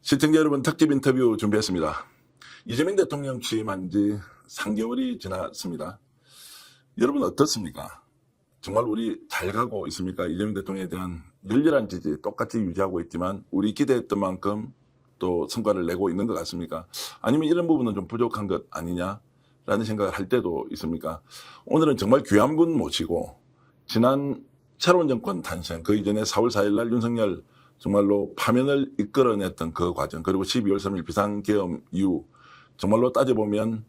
시청자 여러분, 특집 인터뷰 준비했습니다. 이재명 대통령 취임한 지 3개월이 지났습니다. 여러분 어떻습니까? 정말 우리 잘 가고 있습니까? 이재명 대통령에 대한 열렬한 지지 똑같이 유지하고 있지만 우리 기대했던 만큼 또 성과를 내고 있는 것 같습니까? 아니면 이런 부분은 좀 부족한 것 아니냐라는 생각을 할 때도 있습니까? 오늘은 정말 귀한 분 모시고 지난 새로운 정권 탄생, 그 이전에 4월 4일 날 윤석열 정말로 파면을 이끌어냈던 그 과정, 그리고 12월 3일 비상계엄 이후 정말로 따져보면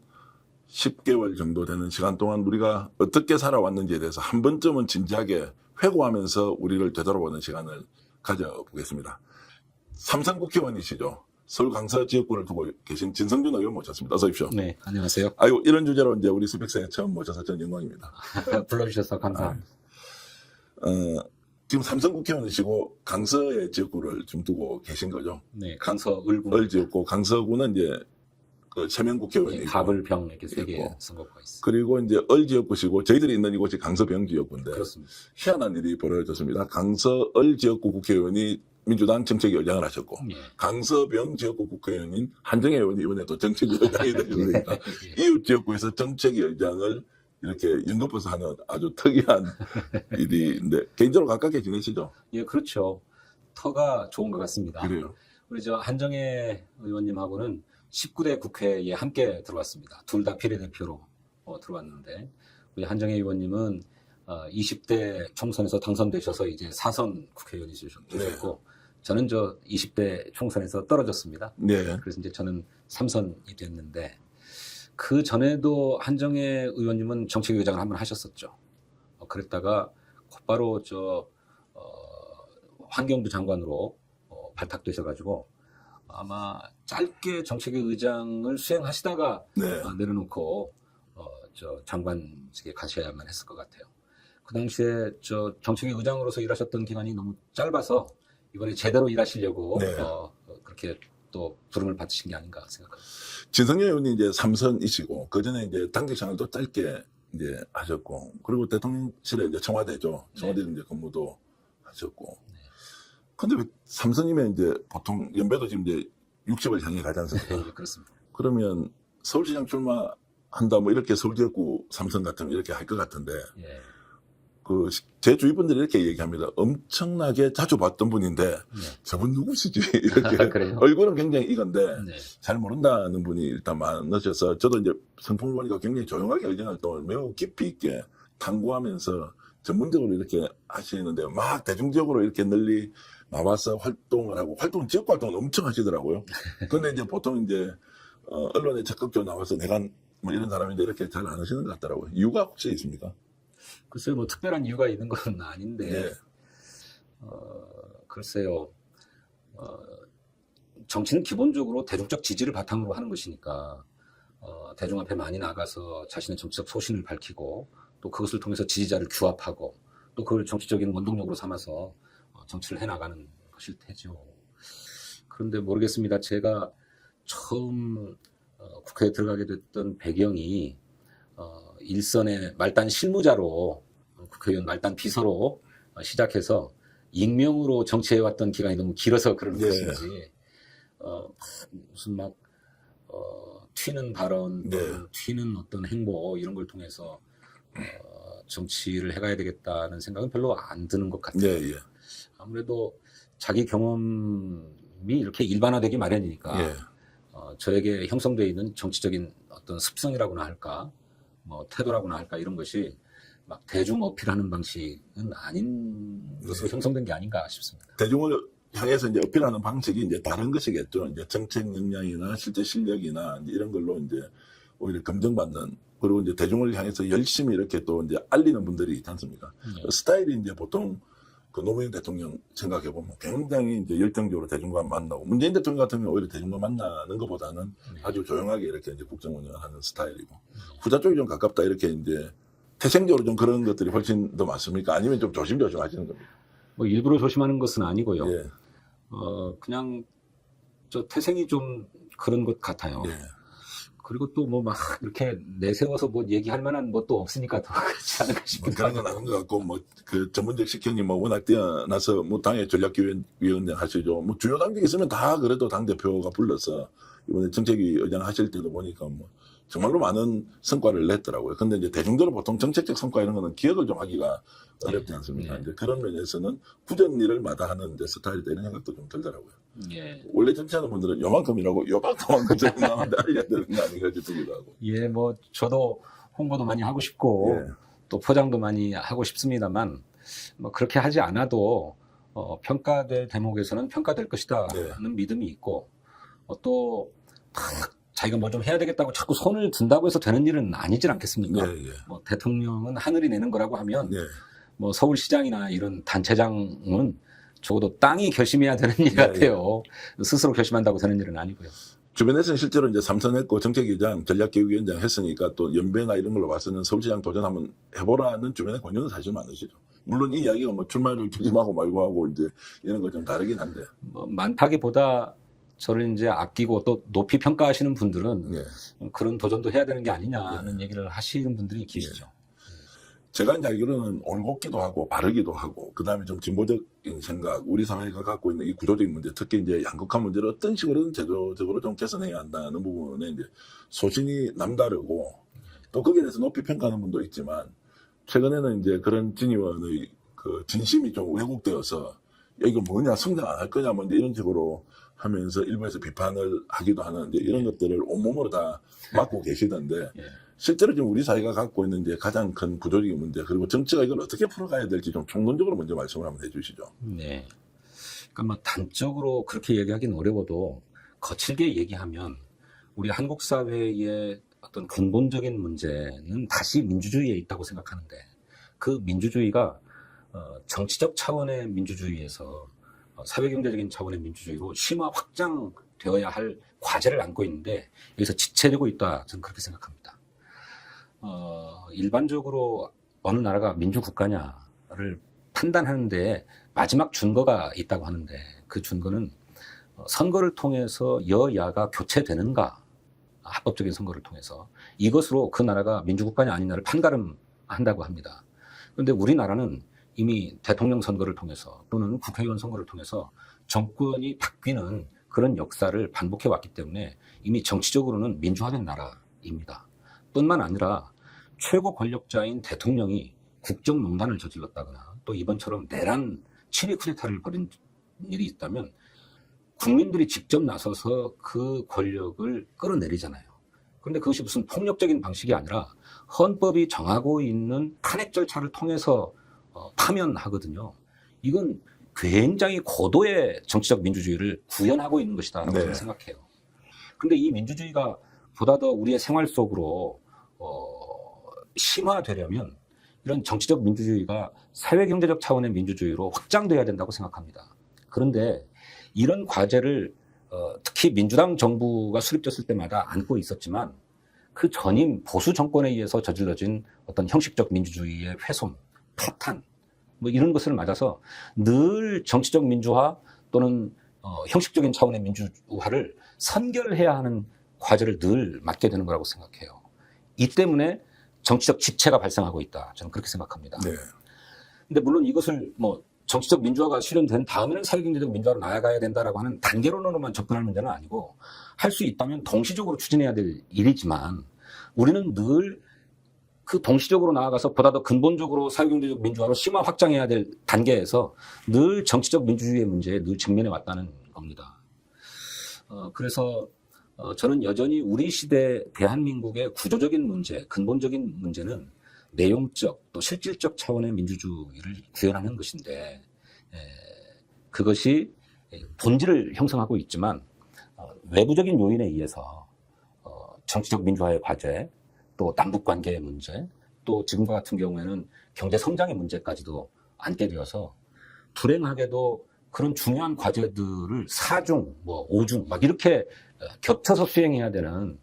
10개월 정도 되는 시간 동안 우리가 어떻게 살아왔는지에 대해서 한 번쯤은 진지하게 회고하면서 우리를 되돌아보는 시간을 가져보겠습니다. 삼선 국회의원이시죠. 서울 강서 지역구를 두고 계신 진성준 의원 모셨습니다. 어서 오십시오. 네, 안녕하세요. 아이고, 이런 주제로 이제 우리 스펙스에 처음 모셔서 전 영광입니다. 불러주셔서 감사합니다. 지금 삼선 국회의원이시고 강서의 지역구를 좀 두고 계신 거죠. 네, 강서 을구. 을지역구, 강서구는 이제 그 세명 국회의원이고, 가불병 이렇게 세 개 있고. 선거구가 있습니다. 그리고 이제 을지역구시고 저희들이 있는 이곳이 강서병지역구인데 그렇습니다. 희한한 일이 벌어졌습니다. 강서 을지역구 국회의원이 민주당 정책위원장을 하셨고, 예. 강서병 지역구 국회의원인 한정혜 의원이 이번에 또 정책위원장이 되셨으니까 이웃 지역구에서 정책위원장을 이렇게 연거푸서 하는 아주 특이한 일인데, 개인적으로 가깝게 지내시죠? 예, 그렇죠. 터가 좋은 것 같습니다. 그래요. 우리 저 한정혜 의원님하고는 19대 국회에 함께 들어왔습니다. 둘 다 비례대표로 들어왔는데, 우리 한정혜 의원님은 20대 총선에서 당선되셔서 이제 4선 국회의원이 되셨고, 저는 저 20대 총선에서 떨어졌습니다. 네. 그래서 이제 저는 3선이 됐는데, 그 전에도 한정혜 의원님은 정책위원장을 한번 하셨었죠. 그랬다가 곧바로 환경부 장관으로 발탁되셔가지고 아마 짧게 정책위의장을 수행하시다가 네. 내려놓고 장관직에 가셔야만 했을 것 같아요. 그 당시에 정책위의장으로서 일하셨던 기간이 너무 짧아서 이번에 제대로 일하시려고 네. 그렇게 또 부름을 받으신 게 아닌가 생각합니다. 진성열 의원이 이제 3선이시고, 그 전에 이제 당직 생활도 짧게 이제 하셨고, 그리고 대통령실에 이제 청와대죠. 청와대 이제 근무도 하셨고. 근데 왜 3선이면 이제 보통 연배도 지금 이제 60을 향해 가지 않습니까? 네, 그렇습니다. 그러면 서울시장 출마한다 뭐 이렇게 서울지역구 3선 같으면 이렇게 할 것 같은데, 예. 제 주위 분들이 이렇게 얘기합니다. 엄청나게 자주 봤던 분인데 저분 누구시지? 이렇게 그래요? 얼굴은 굉장히 이건데 네. 잘 모른다는 분이 일단 많으셔서, 저도 이제 성품을 보니까 굉장히 조용하게 의정 활동을 매우 깊이 있게 탐구하면서 전문적으로 이렇게 하시는데, 막 대중적으로 이렇게 널리 나와서 활동을 하고, 지역 활동을 엄청 하시더라고요. 근데 이제 보통 이제 언론에 적극적으로 나와서 내가 뭐 이런 사람인데 이렇게 잘 안 하시는 것 같더라고요. 이유가 혹시 있습니까? 글쎄요, 뭐 특별한 이유가 있는 건 아닌데, 네. 글쎄요, 정치는 기본적으로 대중적 지지를 바탕으로 하는 것이니까, 대중 앞에 많이 나가서 자신의 정치적 소신을 밝히고, 또 그것을 통해서 지지자를 규합하고, 또 그걸 정치적인 원동력으로 삼아서 정치를 해나가는 것일 테죠. 그런데 모르겠습니다. 제가 처음 국회에 들어가게 됐던 배경이 일선의 말단 실무자로, 국회의원 말단 비서로 시작해서 익명으로 정치해왔던 기간이 너무 길어서 그런 것인지, 무슨 막 튀는 발언, 튀는 어떤 행보 이런 걸 통해서 정치를 해가야 되겠다는 생각은 별로 안 드는 것 같아요. 예. 아무래도 자기 경험이 이렇게 일반화되기 마련이니까 저에게 형성되어 있는 정치적인 어떤 습성이라고나 할까, 뭐 태도라고나 할까, 이런 것이 막 대중 어필하는 방식은 아닌 것으로 형성된 게 아닌가 싶습니다. 대중을 향해서 이제 어필하는 방식이 이제 다른 것이겠죠. 이제 정책 역량이나 실제 실력이나 이제 이런 걸로 이제 오히려 검증받는, 그리고 이제 대중을 향해서 열심히 이렇게 또 이제 알리는 분들이 있지 않습니까? 스타일이 이제 보통 그 노무현 대통령 생각해보면 굉장히 이제 열정적으로 대중과 만나고, 문재인 대통령 같은 경우는 오히려 대중과 만나는 것보다는 아주 조용하게 이렇게 이제 국정 운영을 하는 스타일이고, 후자 쪽이 좀 가깝다 이렇게 이제 태생적으로 좀 그런 것들이 훨씬 더 많습니까? 아니면 좀 조심조심 하시는 겁니까? 뭐 일부러 조심하는 것은 아니고요. 예. 그냥 태생이 좀 그런 것 같아요. 그리고 또 뭐 막 이렇게 내세워서 뭐 얘기할 만한 뭐 또 없으니까 더 그렇지 않을까 뭐 싶은데. 그런 건 아닌 것 같고, 뭐, 그 전문적 식견이 뭐 워낙 뛰어나서 뭐 당의 전략위원장 하시죠. 뭐 주요 당직이 있으면 다 그래도 당대표가 불러서 이번에 정책위 의장 하실 때도 보니까 뭐 정말로 많은 성과를 냈더라고요. 근데 이제 대중적으로 보통 정책적 성과 이런 거는 기억을 좀 하기가 어렵지 않습니까? 네. 이제 그런 면에서는 굳은 일을 마다하는 이제 스타일이 되는 생각도 좀 들더라고요. 예. 원래 정치하는 분들은 요만큼이라고 요만큼만 좀 남한테 알려야 되는 거 아닌가 싶기도 하고. 예, 뭐 저도 홍보도 많이 하고 싶고 예. 또 포장도 많이 하고 싶습니다만 뭐 그렇게 하지 않아도 평가될 대목에서는 평가될 것이다는 네. 믿음이 있고 또 자기가 뭐 좀 해야 되겠다고 자꾸 손을 든다고 해서 되는 일은 아니질 않겠습니까? 예, 예. 뭐 대통령은 하늘이 내는 거라고 하면 예. 뭐 서울시장이나 이런 단체장은 적어도 땅이 결심해야 되는 일 예, 같아요. 스스로 결심한다고 되는 일은 아니고요. 주변에서는 실제로 이제 삼선했고 정책위장, 전략기획위원장 했으니까 또 연배나 이런 걸로 봐서는 서울시장 도전 한번 해보라는 주변의 권유는 사실 많으시죠. 물론 이 이야기가 뭐 출마를 조심하고 말고 하고 이제 이런 거 좀 다르긴 한데. 뭐 많다기보다 저를 이제 아끼고 또 높이 평가하시는 분들은 예. 그런 도전도 해야 되는 게 아니냐는 얘기를 하시는 분들이 계시죠. 제가 이제 알기로는 올곧기도 하고 바르기도 하고 그다음에 좀 진보적인 생각, 우리 사회가 갖고 있는 이 구조적인 문제, 특히 이제 양극화 문제를 어떤 식으로든 제도적으로 좀 개선해야 한다는 부분에 이제 소신이 남다르고 또 거기에 대해서 높이 평가하는 분도 있지만 최근에는 이제 그런 진 의원의 그 진심이 좀 왜곡되어서 야, 이거 뭐냐, 성장 안 할 거냐, 뭐 이런 식으로 하면서 일부에서 비판을 하기도 하는데 이런 것들을 온몸으로 다 맡고 계시던데 예. 실제로 지금 우리 사회가 갖고 있는 이제 가장 큰 구조적인 문제 그리고 정치가 이걸 어떻게 풀어가야 될지 좀 총론적으로 먼저 말씀을 한번 해주시죠. 네. 그러니까 뭐 단적으로 그렇게 얘기하기는 어려워도 거칠게 얘기하면 우리 한국 사회의 어떤 근본적인 문제는 다시 민주주의에 있다고 생각하는데 그 민주주의가 정치적 차원의 민주주의에서 사회경제적인 차원의 민주주의로 심화 확장되어야 할 과제를 안고 있는데 여기서 지체되고 있다 저는 그렇게 생각합니다. 일반적으로 어느 나라가 민주국가냐를 판단하는데 마지막 준거가 있다고 하는데 그 준거는 선거를 통해서 여야가 교체되는가, 합법적인 선거를 통해서 이것으로 그 나라가 민주국가냐 아니냐를 판가름한다고 합니다. 그런데 우리나라는 이미 대통령 선거를 통해서 또는 국회의원 선거를 통해서 정권이 바뀌는 그런 역사를 반복해 왔기 때문에 이미 정치적으로는 민주화된 나라입니다. 뿐만 아니라 최고 권력자인 대통령이 국정농단을 저질렀다거나 또 이번처럼 내란 친위 쿠데타를 벌인 일이 있다면 국민들이 직접 나서서 그 권력을 끌어내리잖아요. 그런데 그것이 무슨 폭력적인 방식이 아니라 헌법이 정하고 있는 탄핵 절차를 통해서 파면하거든요. 이건 굉장히 고도의 정치적 민주주의를 구현하고 있는 것이다라고 저는 생각해요. 그런데 이 민주주의가 보다 더 우리의 생활 속으로 심화되려면 이런 정치적 민주주의가 사회경제적 차원의 민주주의로 확장돼야 된다고 생각합니다. 그런데 이런 과제를 특히 민주당 정부가 수립됐을 때마다 안고 있었지만 그 전임 보수 정권에 의해서 저질러진 어떤 형식적 민주주의의 훼손, 파탄 뭐 이런 것을 맞아서 늘 정치적 민주화 또는 형식적인 차원의 민주화를 선결해야 하는 과제를 늘 맡게 되는 거라고 생각해요. 이 때문에 정치적 지체가 발생하고 있다. 저는 그렇게 생각합니다. 네. 근데 물론 이것을 뭐 정치적 민주화가 실현된 다음에는 사회경제적 민주화로 나아가야 된다라고 하는 단계론으로만 접근할 문제는 아니고 할 수 있다면 동시적으로 추진해야 될 일이지만 우리는 늘 그 동시적으로 나아가서 보다 더 근본적으로 사회경제적 민주화로 심화 확장해야 될 단계에서 늘 정치적 민주주의의 문제에 늘 직면해 왔다는 겁니다. 그래서 저는 여전히 우리 시대 대한민국의 구조적인 문제, 근본적인 문제는 내용적 또 실질적 차원의 민주주의를 구현하는 것인데 그것이 본질을 형성하고 있지만 외부적인 요인에 의해서 정치적 민주화의 과제 또 남북관계의 문제 또 지금과 같은 경우에는 경제성장의 문제까지도 안게 되어서 불행하게도 그런 중요한 과제들을 4중, 뭐 5중 막 이렇게 겹쳐서 수행해야 되는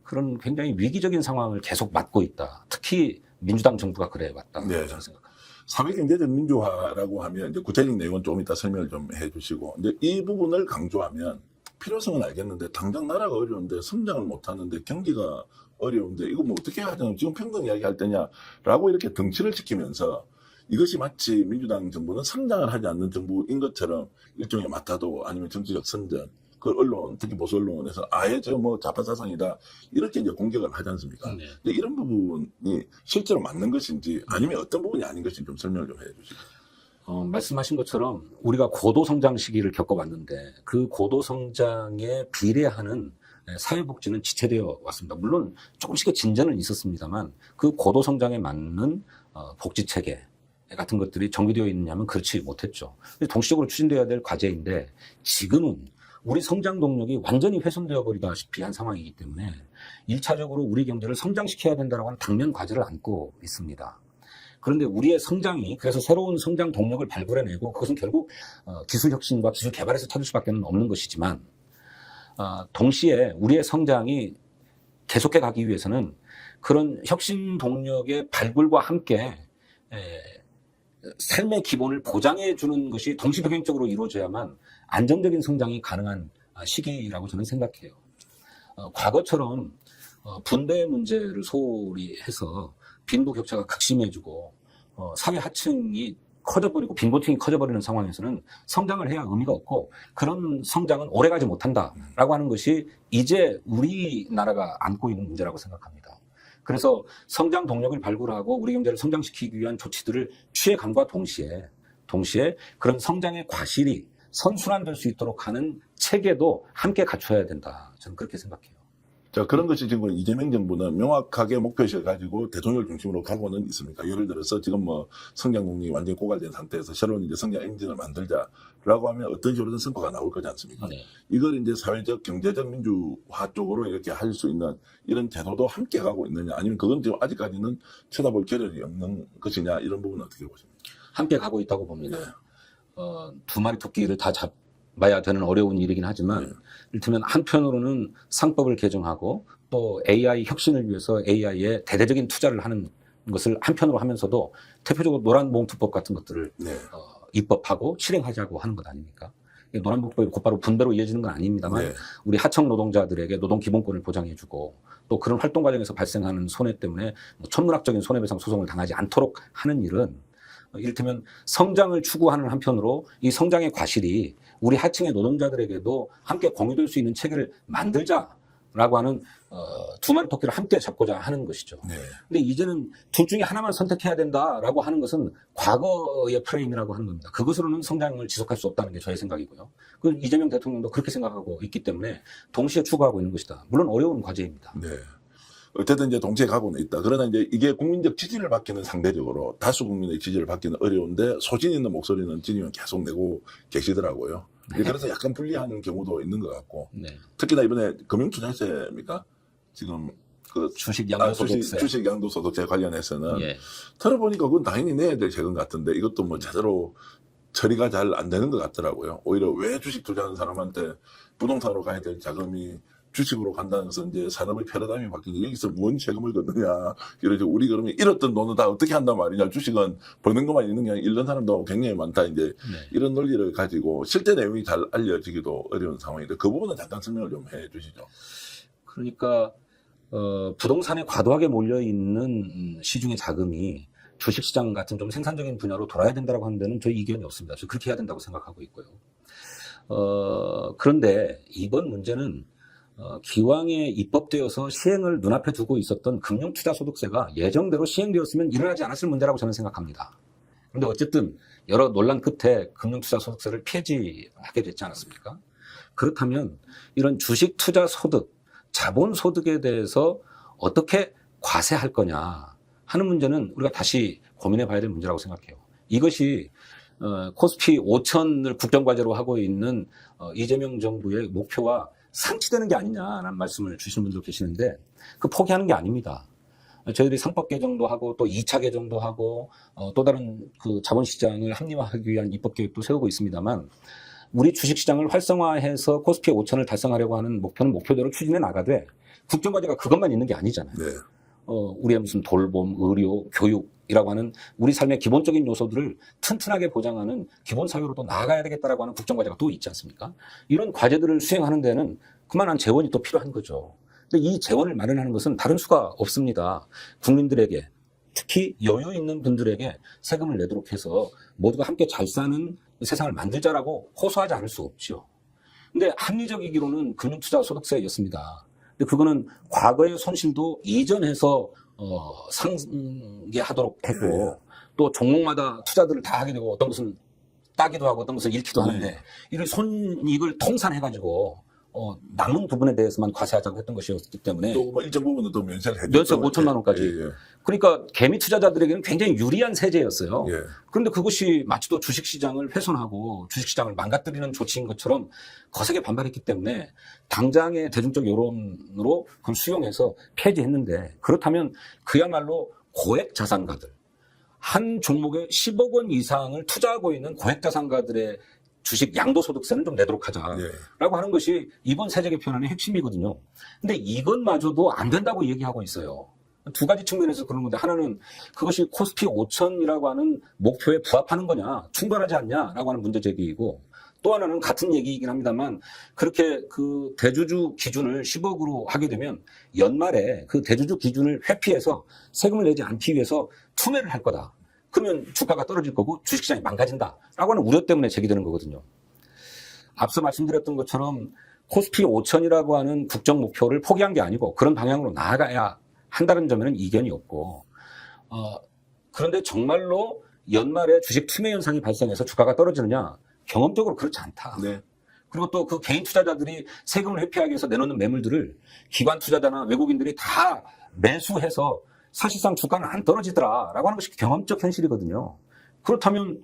그런 굉장히 위기적인 상황을 계속 맞고 있다. 특히 민주당 정부가 그래 왔다고 네. 저는 생각합니다. 사회경제적 민주화라고 하면 이제 구체적인 내용은 좀 이따 설명을 좀 해주시고 이제 이 부분을 강조하면 필요성은 알겠는데 당장 나라가 어려운데 성장을 못하는데 경기가 어려운데 이거 뭐 어떻게 해야 되나 지금 평등 이야기할 때냐라고 이렇게 덩치를 지키면서 이것이 마치 민주당 정부는 성장을 하지 않는 정부인 것처럼 일종의 마타도 아니면 정치적 선전 그 언론 특히 보수 언론에서 아예 저 뭐 좌파 사상이다 이렇게 이제 공격을 하지 않습니까? 네. 근데 이런 부분이 실제로 맞는 것인지 아니면 어떤 부분이 아닌 것인지 좀 설명을 좀 해주시죠. 말씀하신 것처럼 우리가 고도 성장 시기를 겪어왔는데 그 고도 성장에 비례하는 사회복지는 지체되어 왔습니다. 물론 조금씩의 진전은 있었습니다만 그 고도 성장에 맞는 복지 체계 같은 것들이 정비되어 있느냐면 그렇지 못했죠. 동시적으로 추진되어야 될 과제인데 지금은 우리 성장 동력이 완전히 훼손되어 버리다시피 한 상황이기 때문에 1차적으로 우리 경제를 성장시켜야 된다고 하는 당면 과제를 안고 있습니다. 그런데 우리의 성장이 그래서 새로운 성장 동력을 발굴해내고 그것은 결국 기술 혁신과 기술 개발에서 찾을 수밖에 없는 것이지만 동시에 우리의 성장이 계속해 가기 위해서는 그런 혁신 동력의 발굴과 함께 삶의 기본을 보장해 주는 것이 동시병행적으로 이루어져야만 안정적인 성장이 가능한 시기라고 저는 생각해요. 과거처럼 분배 문제를 소홀히 해서 빈부격차가 극심해지고 사회 하층이 커져버리고 빈곤층이 커져버리는 상황에서는 성장을 해야 의미가 없고 그런 성장은 오래가지 못한다라고 하는 것이 이제 우리나라가 안고 있는 문제라고 생각합니다. 그래서 성장 동력을 발굴하고 우리 경제를 성장시키기 위한 조치들을 취해감과 동시에 그런 성장의 과실이 선순환될 수 있도록 하는 체계도 함께 갖춰야 된다. 저는 그렇게 생각해요. 자, 그런 것이 지금 이재명 정부는 명확하게 목표의식을 가지고 대통령을 중심으로 가고는 있습니까? 예를 들어서 지금 뭐 성장 동력이 완전히 고갈된 상태에서 새로운 이제 성장 엔진을 만들자라고 하면 어떤 식으로든 성과가 나올 거지 않습니까? 네. 이걸 이제 사회적, 경제적 민주화 쪽으로 이렇게 할 수 있는 이런 제도도 함께 가고 있느냐 아니면 그건 지금 아직까지는 쳐다볼 겨를이 없는 것이냐 이런 부분은 어떻게 보십니까? 함께 가고 있다고 봅니다. 네. 두 마리 토끼를 다 잡아야 되는 어려운 일이긴 하지만 이를테면 한편으로는 상법을 개정하고 또 AI 혁신을 위해서 AI에 대대적인 투자를 하는 것을 한편으로 하면서도 대표적으로 노란봉투법 같은 것들을 네. 입법하고 실행하자고 하는 것 아닙니까? 노란봉투법이 곧바로 분배로 이어지는 건 아닙니다만 네. 우리 하청 노동자들에게 노동 기본권을 보장해주고 또 그런 활동 과정에서 발생하는 손해 때문에 천문학적인 손해배상 소송을 당하지 않도록 하는 일은 이를테면 성장을 추구하는 한편으로 이 성장의 과실이 우리 하층의 노동자들에게도 함께 공유될 수 있는 체계를 만들자라고 하는 두 마리 토끼를 함께 잡고자 하는 것이죠. 네. 근데 이제는 둘 중에 하나만 선택해야 된다라고 하는 것은 과거의 프레임이라고 하는 겁니다. 그것으로는 성장을 지속할 수 없다는 게 저의 생각이고요. 그 이재명 대통령도 그렇게 생각하고 있기 때문에 동시에 추구하고 있는 것이다. 물론 어려운 과제입니다. 네. 어쨌든 이제 동시에 가고는 있다. 그러나 이제 이게 국민적 지지를 받기는 상대적으로 다수 국민의 지지를 받기는 어려운데 소신 있는 목소리는 지지면 계속 내고 계시더라고요. 네. 그래서 약간 불리한 경우도 있는 것 같고 네. 특히나 이번에 금융투자세입니까? 지금 그 주식 양도소득세. 주식 양도소득세 관련해서는 예. 들어보니까 그건 당연히 내야 될 세금 같은데 이것도 뭐 제대로 처리가 잘 안 되는 것 같더라고요. 오히려 왜 주식 투자하는 사람한테 부동산으로 가야 될 자금이 주식으로 간다는 것은 이제 산업의 패러다임이 바뀌는데 여기서 뭔 세금을 걷느냐. 이러죠. 우리 그러면 잃었던 돈은 다 어떻게 한단 말이냐. 주식은 버는 것만 있는 게 아니라 잃는 사람도 굉장히 많다. 이제 네. 이런 논리를 가지고 실제 내용이 잘 알려지기도 어려운 상황인데 그 부분은 잠깐 설명을 좀 해 주시죠. 그러니까 부동산에 과도하게 몰려 있는 시중의 자금이 주식시장 같은 좀 생산적인 분야로 돌아야 된다고 하는 데는 저희 이견이 없습니다. 저 그렇게 해야 된다고 생각하고 있고요. 그런데 이번 문제는 기왕에 입법되어서 시행을 눈앞에 두고 있었던 금융투자소득세가 예정대로 시행되었으면 일어나지 않았을 문제라고 저는 생각합니다. 그런데 어쨌든 여러 논란 끝에 금융투자소득세를 폐지하게 됐지 않았습니까? 그렇다면 이런 주식투자소득, 자본소득에 대해서 어떻게 과세할 거냐 하는 문제는 우리가 다시 고민해 봐야 될 문제라고 생각해요. 이것이 코스피 5천을 국정과제로 하고 있는 이재명 정부의 목표와 상치되는 게 아니냐라는 말씀을 주시는 분들 계시는데 그 포기하는 게 아닙니다. 저희들이 상법 개정도 하고 또 2차 개정도 하고 또 다른 그 자본시장을 합리화하기 위한 입법 계획도 세우고 있습니다만 우리 주식시장을 활성화해서 코스피 5천을 달성하려고 하는 목표는 목표대로 추진해 나가되 국정과제가 그것만 있는 게 아니잖아요. 네. 우리의 무슨 돌봄, 의료, 교육 이라고 하는 우리 삶의 기본적인 요소들을 튼튼하게 보장하는 기본 사회로 또 나아가야 되겠다라고 하는 국정과제가 또 있지 않습니까? 이런 과제들을 수행하는 데는 그만한 재원이 또 필요한 거죠. 근데 이 재원을 마련하는 것은 다른 수가 없습니다. 국민들에게, 특히 여유 있는 분들에게 세금을 내도록 해서 모두가 함께 잘 사는 세상을 만들자라고 호소하지 않을 수 없죠. 근데 합리적이기로는 금융투자소득세였습니다. 근데 그거는 과거의 손실도 이전해서 상계하도록 했고, 또 종목마다 투자들을 다 하게 되고, 어떤 것은 따기도 하고 어떤 것은 잃기도 하는데, 이런 손익을 통산해가지고 남은 부분에 대해서만 과세하자고 했던 것이었기 때문에 또 뭐 일정 부분은 또 면세를 해줬죠. 면세 5천만 원까지. 예, 예. 그러니까 개미 투자자들에게는 굉장히 유리한 세제였어요. 예. 그런데 그것이 마치 또 주식시장을 훼손하고 주식시장을 망가뜨리는 조치인 것처럼 거세게 반발했기 때문에 당장의 대중적 여론으로 그걸 수용해서 폐지했는데, 그렇다면 그야말로 고액 자산가들, 한 종목에 10억 원 이상을 투자하고 있는 고액 자산가들의 주식 양도소득세는 좀 내도록 하자라고 예. 하는 것이 이번 세제 개편안의 핵심이거든요. 근데 이것마저도 안 된다고 얘기하고 있어요. 두 가지 측면에서 그런 건데, 하나는 그것이 코스피 5천이라고 하는 목표에 부합하는 거냐, 충분하지 않냐라고 하는 문제 제기이고, 또 하나는 같은 얘기이긴 합니다만, 그렇게 그 대주주 기준을 10억으로 하게 되면 연말에 그 대주주 기준을 회피해서 세금을 내지 않기 위해서 투매를 할 거다. 그러면 주가가 떨어질 거고 주식시장이 망가진다라고 하는 우려 때문에 제기되는 거거든요. 앞서 말씀드렸던 것처럼 코스피 5천이라고 하는 국정 목표를 포기한 게 아니고 그런 방향으로 나아가야 한다는 점에는 이견이 없고, 그런데 정말로 연말에 주식 투매 현상이 발생해서 주가가 떨어지느냐? 경험적으로 그렇지 않다. 네. 그리고 또 그 개인 투자자들이 세금을 회피하기 위해서 내놓는 매물들을 기관 투자자나 외국인들이 다 매수해서 사실상 주가는 안 떨어지더라라고 하는 것이 경험적 현실이거든요. 그렇다면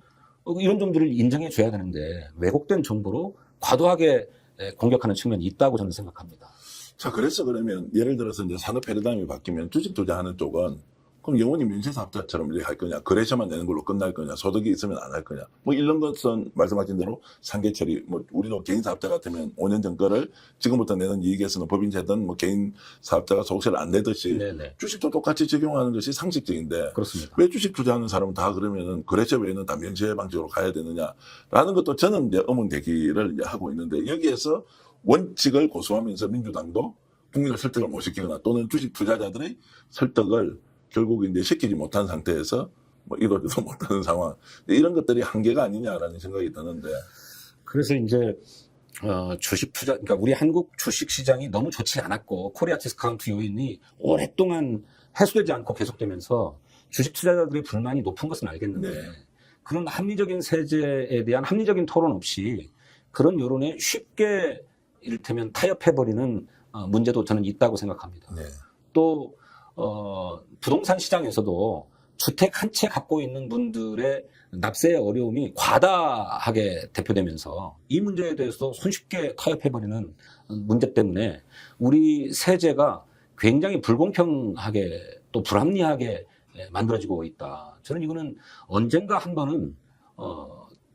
이런 점들을 인정해 줘야 되는데 왜곡된 정보로 과도하게 공격하는 측면이 있다고 저는 생각합니다. 자, 그래서 그러면 예를 들어서 이제 산업 패러다임이 바뀌면 주식 투자하는 쪽은 그럼 영원히 민세사업자처럼 이렇게 할 거냐, 거래처만 내는 걸로 끝날 거냐, 소득이 있으면 안 할 거냐, 뭐 이런 것은 말씀하신 대로 상계 처리, 뭐 우리도 개인 사업자 같으면 5년 전 거를 지금부터 내는 이익에서는 법인세든 뭐 개인 사업자가 소득세를 안 내듯이 네네. 주식도 똑같이 적용하는 것이 상식적인데 그렇습니다. 왜 주식 투자하는 사람은 다 그러면은 거래처 외에는 다 면세 방식으로 가야 되느냐라는 것도 저는 이제 의문대기를 이제 하고 있는데, 여기에서 원칙을 고수하면서 민주당도 국민을 설득을 못 시키거나 또는 주식 투자자들의 설득을 결국 이제 시키지 못한 상태에서 뭐 이러지도 못하는 상황, 이런 것들이 한계가 아니냐라는 생각이 드는데. 그래서 이제 주식 투자, 그러니까 우리 한국 주식 시장이 너무 좋지 않았고 코리아 디스카운트 요인이 오랫동안 해소되지 않고 계속되면서 주식 투자자들의 불만이 높은 것은 알겠는데, 네. 그런 합리적인 세제에 대한 합리적인 토론 없이 그런 여론에 쉽게 이를테면 타협해버리는 문제도 저는 있다고 생각합니다. 네. 또 부동산 시장에서도 주택 한 채 갖고 있는 분들의 납세의 어려움이 과다하게 대표되면서 이 문제에 대해서 손쉽게 타협해버리는 문제 때문에 우리 세제가 굉장히 불공평하게 또 불합리하게 만들어지고 있다. 저는 이거는 언젠가 한 번은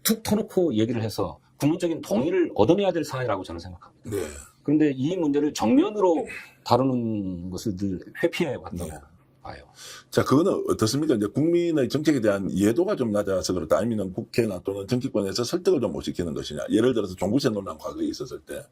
툭 터놓고 얘기를 해서 국민적인 동의를 얻어내야 될 사안이라고 저는 생각합니다. 네. 그런데 이 문제를 정면으로 다루는 것을 늘 회피해 왔다고 네. 봐요. 자, 그거는 어떻습니까? 이제 국민의 정책에 대한 이해도가 좀 낮아서 그렇다, 아니면 국회나 또는 정치권에서 설득을 좀 못 시키는 것이냐. 예를 들어서 종부세 논란 과거에 있었을 때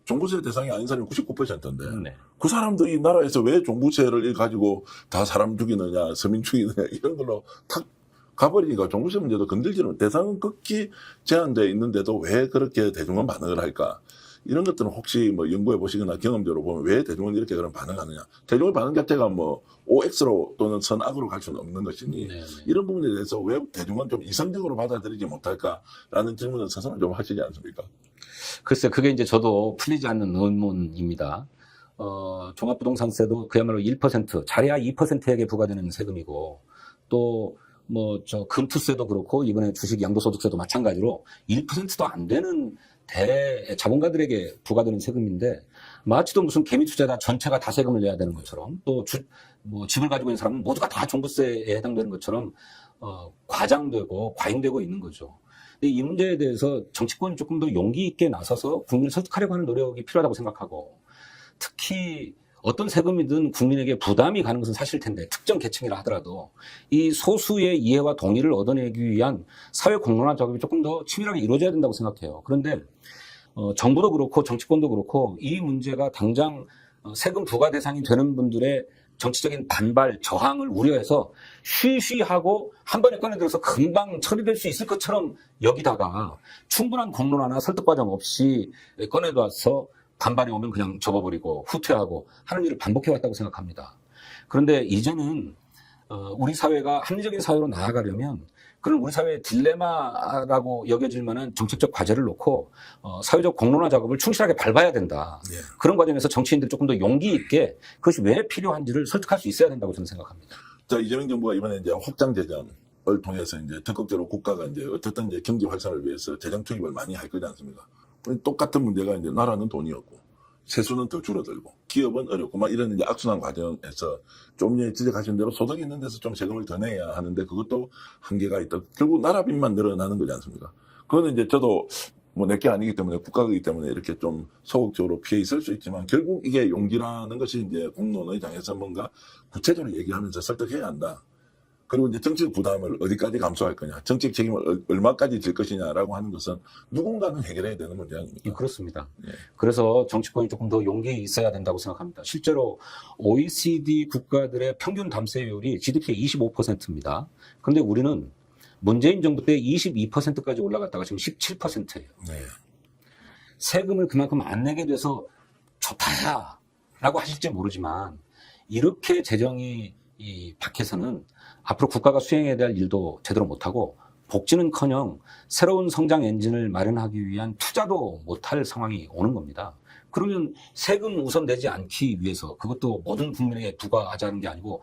종부세 대상이 아닌 사람이 99%인데 네. 그 사람도 이 나라에서 왜 종부세를 가지고 다 사람 죽이느냐, 서민 죽이느냐, 이런 걸로 탁 가버리니까 종부세 문제도 건들지는, 대상은 극히 제한되어 있는데도 왜 그렇게 대중은 반응을 할까? 이런 것들은 혹시 뭐 연구해 보시거나 경험적으로 보면 왜 대중은 이렇게 그런 반응하느냐? 대중의 반응 자체가 뭐 OX로 또는 선악으로 갈 수는 없는 것이니, 네. 이런 부분에 대해서 왜 대중은 좀 이성적으로 받아들이지 못할까라는 질문은 스스로 좀 하시지 않습니까? 글쎄, 그게 이제 저도 풀리지 않는 의문입니다. 종합부동산세도 그야말로 1%, 잘해야 2%에게 부과되는 세금이고, 또 뭐 저 금투세도 그렇고 이번에 주식 양도소득세도 마찬가지로 1%도 안 되는 자본가들에게 부과되는 세금인데, 마치도 무슨 개미 투자자 전체가 다 세금을 내야 되는 것처럼, 또 뭐 집을 가지고 있는 사람은 모두가 다 종부세에 해당되는 것처럼 과장되고 과잉되고 있는 거죠. 근데 이 문제에 대해서 정치권이 조금 더 용기 있게 나서서 국민을 설득하려고 하는 노력이 필요하다고 생각하고, 특히 어떤 세금이든 국민에게 부담이 가는 것은 사실 텐데 특정 계층이라 하더라도 이 소수의 이해와 동의를 얻어내기 위한 사회 공론화 작업이 조금 더 치밀하게 이루어져야 된다고 생각해요. 그런데 정부도 그렇고 정치권도 그렇고 이 문제가 당장 세금 부과 대상이 되는 분들의 정치적인 반발, 저항을 우려해서 쉬쉬하고 한 번에 꺼내들어서 금방 처리될 수 있을 것처럼 여기다가 충분한 공론화나 설득 과정 없이 꺼내둬서 반발이 오면 그냥 접어버리고 후퇴하고 하는 일을 반복해왔다고 생각합니다. 그런데 이제는 우리 사회가 합리적인 사회로 나아가려면 그런 우리 사회의 딜레마라고 여겨질 만한 정책적 과제를 놓고 사회적 공론화 작업을 충실하게 밟아야 된다. 예. 그런 과정에서 정치인들이 조금 더 용기 있게 그것이 왜 필요한지를 설득할 수 있어야 된다고 저는 생각합니다. 자, 이재명 정부가 이번에 이제 확장 재정을 통해서 이제 적극적으로 국가가 이제 어쨌든 이제 경제 활성화를 위해서 재정 투입을 많이 할 거지 않습니까? 똑같은 문제가 이제 나라는 돈이 없고 세수는 더 줄어들고 기업은 어렵고 막 이런 이제 악순환 과정에서 좀 전에 지적하신 대로 소득이 있는 데서 좀 세금을 더 내야 하는데 그것도 한계가 있다. 결국 나라 빚만 늘어나는 거지 않습니까? 그거는 이제 저도 뭐 내게 아니기 때문에 국가이기 때문에 이렇게 좀 소극적으로 피해 있을 수 있지만 결국 이게 용기라는 것이 이제 공론의 장에서 뭔가 구체적으로 얘기하면서 설득해야 한다. 그리고 이제 정치적 부담을 어디까지 감수할 거냐, 정치적 책임을 얼마까지 질 것이냐라고 하는 것은 누군가는 해결해야 되는 문제 아닙니까? 그렇습니다. 예. 그래서 정치권이 조금 더 용기 있어야 된다고 생각합니다. 실제로 OECD 국가들의 평균 담세율이 GDP의 25%입니다. 그런데 우리는 문재인 정부 때 22%까지 올라갔다가 지금 17%예요. 네. 세금을 그만큼 안 내게 돼서 좋다라고 하실지 모르지만 이렇게 재정이 박해서는 앞으로 국가가 수행해야 될 일도 제대로 못하고 복지는커녕 새로운 성장 엔진을 마련하기 위한 투자도 못할 상황이 오는 겁니다. 그러면 세금 우선 내지 않기 위해서 그것도 모든 국민에게 부과하자는 게 아니고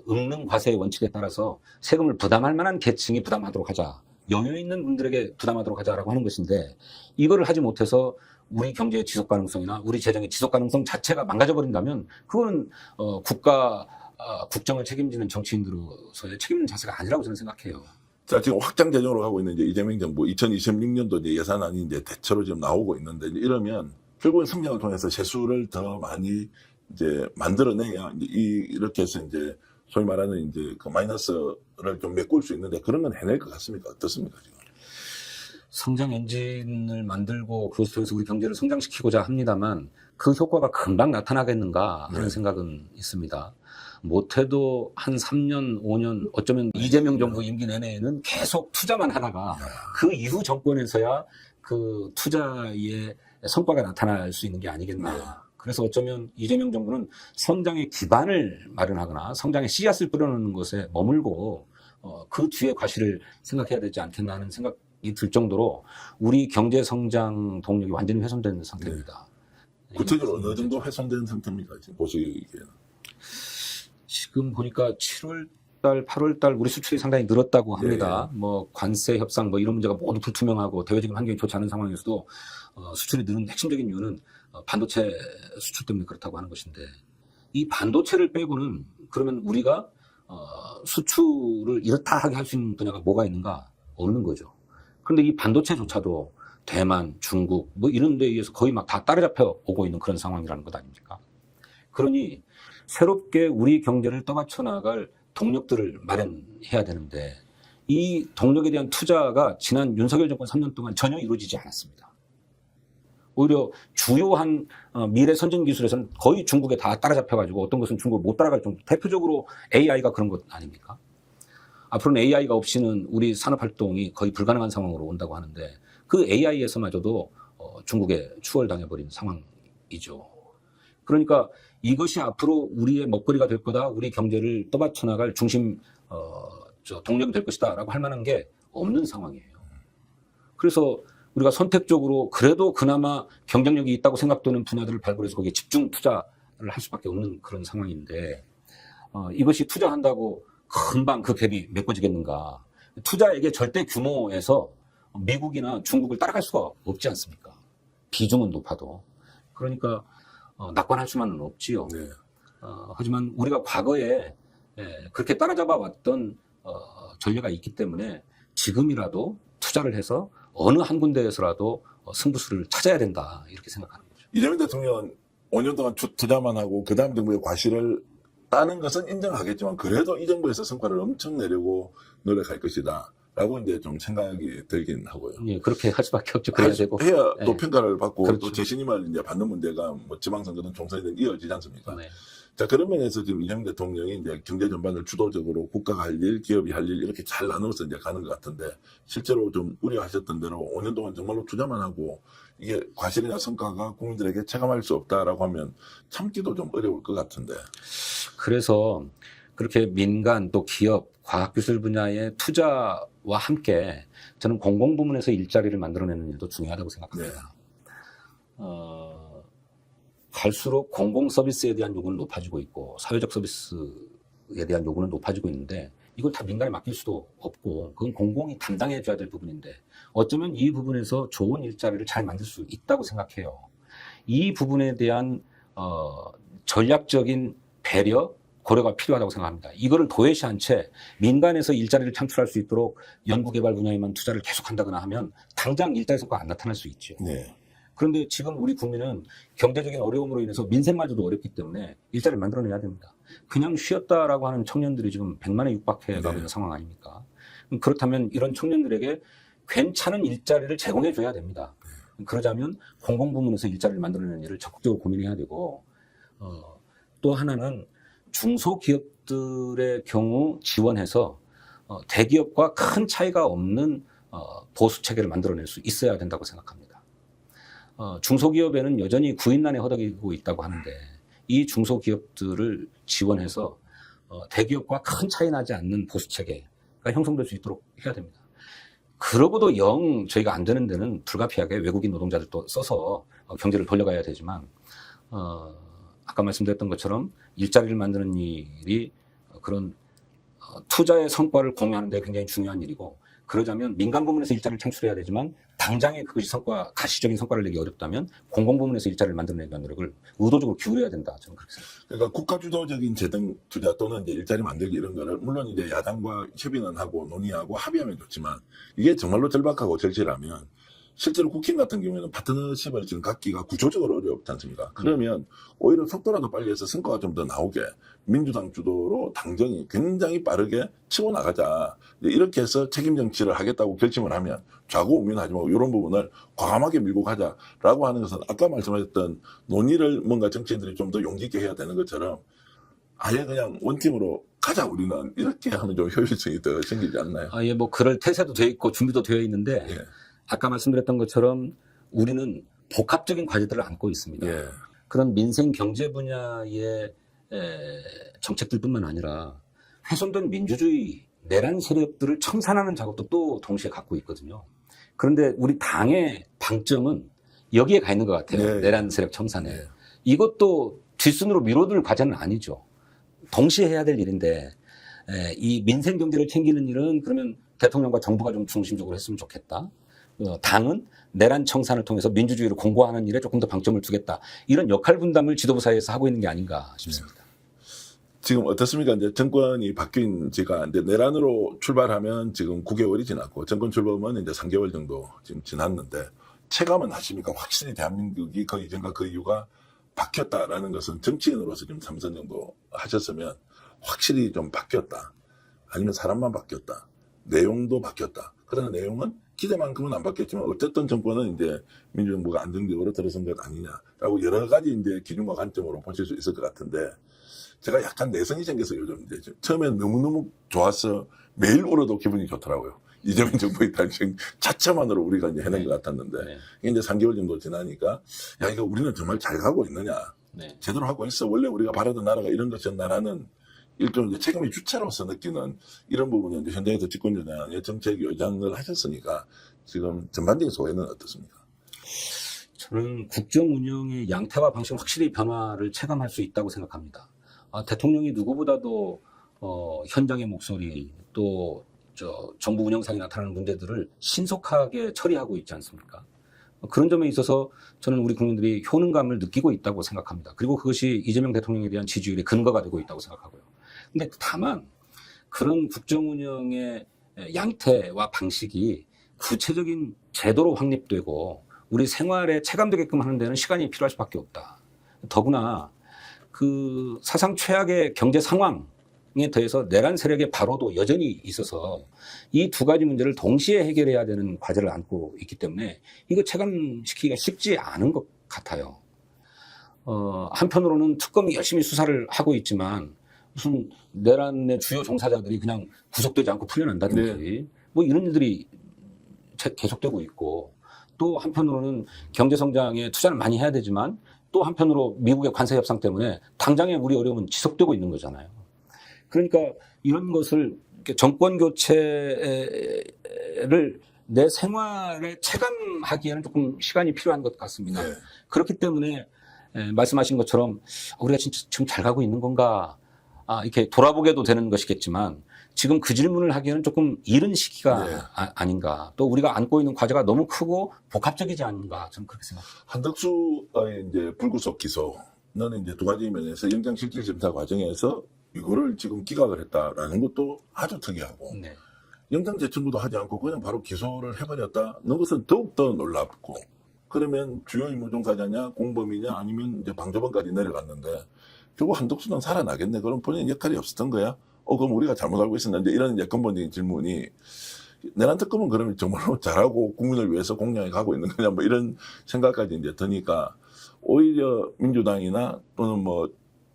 읊는 과세의 원칙에 따라서 세금을 부담할 만한 계층이 부담하도록 하자. 여유 있는 분들에게 부담하도록 하자라고 하는 것인데 이거를 하지 못해서 우리 경제의 지속 가능성이나 우리 재정의 지속 가능성 자체가 망가져 버린다면 그거는 국정을 책임지는 정치인으로서의 책임 있는 자세가 아니라고 저는 생각해요. 자, 지금 확장 재정으로 가고 있는 이제 이재명 정부 2026년도 이제 예산안이 이제 대체로 지금 나오고 있는데 이러면 결국은 성장을 통해서 세수를 더 많이 이제 만들어내야 이렇게 해서 이제 소위 말하는 이제 그 마이너스를 좀 메꿀 수 있는데 그런 건 해낼 것 같습니까? 어떻습니까, 지금? 성장 엔진을 만들고 그것을 통해서 우리 경제를 성장시키고자 합니다만 그 효과가 금방 나타나겠는가 하는 생각은 있습니다. 못해도 한 3년, 5년, 어쩌면 이재명 정부 임기 내내에는 계속 투자만 하다가 그 이후 정권에서야 그 투자의 성과가 나타날 수 있는 게 아니겠나. 그래서 어쩌면 이재명 정부는 성장의 기반을 마련하거나 성장의 씨앗을 뿌려놓는 것에 머물고 그 뒤에 과실을 생각해야 되지 않겠나 하는 생각이 들 정도로 우리 경제 성장 동력이 완전히 훼손된 상태입니다. 구체적으로 어느 정도 훼손된 상태입니까, 지금 보시기에는? 지금 보니까 7월달, 8월달 우리 수출이 상당히 늘었다고 합니다. 뭐 관세 협상 뭐 이런 문제가 모두 불투명하고 대외적인 환경이 좋지 않은 상황에서도 수출이 느는 핵심적인 이유는 반도체 수출 때문에 그렇다고 하는 것인데 이 반도체를 빼고는 그러면 우리가 수출을 이렇다 하게 할 수 있는 분야가 뭐가 있는가? 없는 거죠. 그런데 이 반도체조차도 대만, 중국 뭐 이런 데에 의해서 거의 막 다 따라잡혀 오고 있는 그런 상황이라는 것 아닙니까? 그러니 새롭게 우리 경제를 떠받쳐 나갈 동력들을 마련해야 되는데 이 동력에 대한 투자가 지난 윤석열 정권 3년 동안 전혀 이루어지지 않았습니다. 오히려 주요한 미래 선진 기술에서는 거의 중국에 다 따라잡혀가지고 어떤 것은 중국을 못 따라갈 정도. 대표적으로 AI가 그런 것 아닙니까? 앞으로는 AI가 없이는 우리 산업활동이 거의 불가능한 상황으로 온다고 하는데 그 AI에서마저도 중국에 추월당해버린 상황이죠. 그러니까 이것이 앞으로 우리의 먹거리가 될 거다, 우리 경제를 떠받쳐 나갈 중심 동력이 될 것이다라고 할 만한 게 없는 상황이에요. 그래서 우리가 선택적으로 그래도 그나마 경쟁력이 있다고 생각되는 분야들을 발굴해서 거기에 집중 투자를 할 수밖에 없는 그런 상황인데 이것이 투자한다고 금방 그 갭이 메꿔지겠는가? 투자액의 절대 규모에서 미국이나 중국을 따라갈 수가 없지 않습니까? 비중은 높아도. 그러니까 낙관할 수만은 없지요. 네. 하지만 우리가 과거에 그렇게 따라잡아 왔던 전례가 있기 때문에 지금이라도 투자를 해서 어느 한 군데에서라도 승부수를 찾아야 된다 이렇게 생각하는 거죠. 이재명 대통령은 5년 동안 투자만 하고 그 다음 정부의 과실을 따는 것은 인정하겠지만 그래도 이 정부에서 성과를 엄청 내려고 노력할 것이다. 라고 이제 좀 생각이 들긴 하고요. 예, 그렇게 할 수밖에 없죠. 그래야 되고. 해야 또 예. 평가를 받고 그렇죠. 또 재신임을 이제 받는 문제가 뭐 지방선거든 총선이든 이어지지 않습니까? 네. 자, 그런 면에서 지금 이재명 대통령이 이제 경제 전반을 주도적으로 국가가 할 일, 기업이 할 일 이렇게 잘 나누어서 이제 가는 것 같은데 실제로 좀 우려하셨던 대로 5년 동안 정말로 투자만 하고 이게 과실이나 성과가 국민들에게 체감할 수 없다라고 하면 참기도 좀 어려울 것 같은데. 그래서 그렇게 민간 또 기업, 과학기술 분야의 투자와 함께 저는 공공부문에서 일자리를 만들어내는 일도 중요하다고 생각합니다. 갈수록 공공서비스에 대한 요구는 높아지고 있고 사회적 서비스에 대한 요구는 높아지고 있는데 이걸 다 민간에 맡길 수도 없고 그건 공공이 담당해 줘야 될 부분인데 어쩌면 이 부분에서 좋은 일자리를 잘 만들 수 있다고 생각해요. 이 부분에 대한 전략적인 배려, 고려가 필요하다고 생각합니다. 이거를 도외시한 채 민간에서 일자리를 창출할 수 있도록 연구개발 분야에만 투자를 계속한다거나 하면 당장 일자리 성과가 안 나타날 수 있죠. 네. 그런데 지금 우리 국민은 경제적인 어려움으로 인해서 민생마저도 어렵기 때문에 일자리를 만들어내야 됩니다. 그냥 쉬었다라고 하는 청년들이 지금 100만에 육박해 가고 있는 상황 아닙니까? 그렇다면 이런 청년들에게 괜찮은 일자리를 제공해 줘야 됩니다. 그러자면 공공부문에서 일자리를 만들어내는 일을 적극적으로 고민해야 되고 또 하나는 중소기업들의 경우 지원해서 대기업과 큰 차이가 없는 보수 체계를 만들어낼 수 있어야 된다고 생각합니다. 중소기업에는 여전히 구인난에 허덕이고 있다고 하는데 이 중소기업들을 지원해서 대기업과 큰 차이 나지 않는 보수 체계가 형성될 수 있도록 해야 됩니다. 그러고도 영 저희가 안 되는 데는 불가피하게 외국인 노동자들도 써서 경제를 돌려가야 되지만 아까 말씀드렸던 것처럼 일자리를 만드는 일이 그런 투자의 성과를 공유하는 데 굉장히 중요한 일이고 그러자면 민간 부문에서 일자리를 창출해야 되지만 당장에 그것이 가시적인 성과를 내기 어렵다면 공공부문에서 일자리를 만들어내기 위한 노력을 의도적으로 기울여야 된다. 저는 그렇게 생각합니다. 그러니까 국가 주도적인 재정 투자 또는 이제 일자리 만들기 이런 거를 물론 이제 야당과 협의는 하고 논의하고 합의하면 좋지만 이게 정말로 절박하고 절실하면 실제로 국힘 같은 경우에는 파트너십을 지금 갖기가 구조적으로 어렵지 않습니까? 그러면 오히려 속도라도 빨리 해서 성과가 좀 더 나오게 민주당 주도로 당정이 굉장히 빠르게 치고 나가자. 이렇게 해서 책임 정치를 하겠다고 결심을 하면 좌고우면하지 말고 이런 부분을 과감하게 밀고 가자라고 하는 것은 아까 말씀하셨던 논의를 뭔가 정치인들이 좀 더 용기 있게 해야 되는 것처럼 아예 그냥 원팀으로 가자 우리는 이렇게 하면 좀 효율성이 더 생기지 않나요? 예, 뭐 그럴 태세도 돼 있고 준비도 되어 있는데 예. 아까 말씀드렸던 것처럼 우리는 복합적인 과제들을 안고 있습니다. 예. 그런 민생 경제 분야의 정책들뿐만 아니라 훼손된 민주주의 내란 세력들을 청산하는 작업도 또 동시에 갖고 있거든요. 그런데 우리 당의 방점은 여기에 가 있는 것 같아요. 네. 내란 세력 청산에. 네. 이것도 뒷순으로 미뤄둘 과제는 아니죠. 동시에 해야 될 일인데 이 민생 경제를 챙기는 일은 그러면 대통령과 정부가 좀 중심적으로 했으면 좋겠다. 당은 내란 청산을 통해서 민주주의를 공고하는 일에 조금 더 방점을 두겠다. 이런 역할 분담을 지도부 사이에서 하고 있는 게 아닌가 싶습니다. 지금 어떻습니까? 이제 정권이 바뀐 지가 이제 내란으로 출발하면 지금 9개월이 지났고 정권 출범은 이제 3개월 정도 지금 지났는데 체감은 하십니까? 확실히 대한민국이 그 이전과 그 이유가 바뀌었다라는 것은 정치인으로서 지금 3선 정도 하셨으면 확실히 좀 바뀌었다. 아니면 사람만 바뀌었다. 내용도 바뀌었다. 그러나 내용은 기대만큼은 안 바뀌었지만 어쨌든 정권은 이제 민주정부가 안정적으로 들어선 것 아니냐라고 여러 가지 이제 기준과 관점으로 보실 수 있을 것 같은데 제가 약간 내성이 생겨서 요즘 이제 처음엔 너무너무 좋아서 매일 울어도 기분이 좋더라고요. 이재명 정부의 탄생 자체만으로 우리가 이제 해낸 것 같았는데 네. 이게 이제 3개월 정도 지나니까 야 이거 우리는 정말 잘 가고 있느냐 네. 제대로 하고 있어 원래 우리가 바라던 나라가 이런 것이었나라는 일종 이제 책임의 주체로서 느끼는 이런 부분이 이제 현장에서 집권여당의 정책 요장을 하셨으니까 지금 전반적인 소회는 어떻습니까? 저는 국정 운영의 양태와 방식은 확실히 변화를 체감할 수 있다고 생각합니다. 대통령이 누구보다도 현장의 목소리 또 정부 운영상에 나타나는 문제들을 신속하게 처리하고 있지 않습니까? 그런 점에 있어서 저는 우리 국민들이 효능감을 느끼고 있다고 생각합니다. 그리고 그것이 이재명 대통령에 대한 지지율의 근거가 되고 있다고 생각하고요. 근데 다만 그런 국정 운영의 양태와 방식이 구체적인 제도로 확립되고 우리 생활에 체감되게끔 하는 데는 시간이 필요할 수밖에 없다. 더구나 그 사상 최악의 경제 상황에 더해서 내란 세력의 발호도 여전히 있어서 이 두 가지 문제를 동시에 해결해야 되는 과제를 안고 있기 때문에 이거 체감시키기가 쉽지 않은 것 같아요. 한편으로는 특검이 열심히 수사를 하고 있지만 무슨 내란의 주요 종사자들이 그냥 구속되지 않고 풀려난다든지 뭐 이런 일들이 계속되고 있고, 또 한편으로는 경제 성장에 투자를 많이 해야 되지만 또 한편으로 미국의 관세 협상 때문에 당장의 우리 어려움은 지속되고 있는 거잖아요. 그러니까 이런 것을 정권 교체를 내 생활에 체감하기에는 조금 시간이 필요한 것 같습니다. 네. 그렇기 때문에 말씀하신 것처럼 우리가 진짜 지금 잘 가고 있는 건가, 이렇게 돌아보게도 되는 것이겠지만 지금 그 질문을 하기에는 조금 이른 시기가 네. 아닌가. 또 우리가 안고 있는 과제가 너무 크고 복합적이지 않은가, 저는 그렇게 생각합니다. 한덕수의 이제 불구속 기소는 이제 두 가지 면에서 영장실질심사 과정에서 이거를 지금 기각을 했다라는 것도 아주 특이하고, 네. 영장 재청구도 하지 않고 그냥 바로 기소를 해버렸다는 것은 더욱더 놀랍고, 그러면 주요 임무 종사자냐, 공범이냐, 아니면 이제 방조범까지 내려갔는데 결국 한덕수는 살아나겠네. 그럼 본인 역할이 없었던 거야? 그럼 우리가 잘못 알고 있었는데, 이런 이제 근본적인 질문이, 내란 특검은 그러면 정말로 잘하고 국민을 위해서 공략해 가고 있는 거냐, 뭐 이런 생각까지 이제 드니까, 오히려 민주당이나 또는 뭐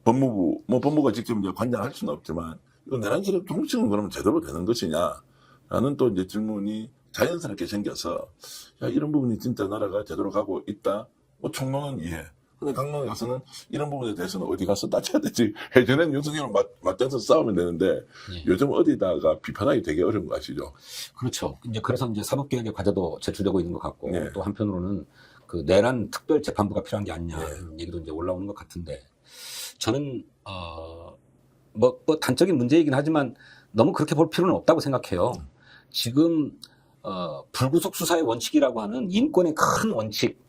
법무부가 직접 이제 관장할 수는 없지만, 이거 내란 세력 통칭은 그러면 제대로 되는 것이냐? 라는 또 이제 질문이 자연스럽게 생겨서, 야, 이런 부분이 진짜 나라가 제대로 가고 있다? 뭐 총론은 이해. 근데 강론에 가서는 이런 부분에 대해서는 어디 가서 따져야 되지. 예전에는 윤석열은 맞대서 싸우면 되는데, 요즘 어디다가 비판하기 되게 어려운 거 아시죠? 그렇죠. 이제 그래서 이제 사법개혁의 과제도 제출되고 있는 것 같고, 네. 또 한편으로는 그 내란 특별 재판부가 필요한 게 아니냐 네. 이런 얘기도 이제 올라오는 것 같은데, 저는 뭐 단적인 문제이긴 하지만 너무 그렇게 볼 필요는 없다고 생각해요. 지금 불구속 수사의 원칙이라고 하는 인권의 큰 원칙,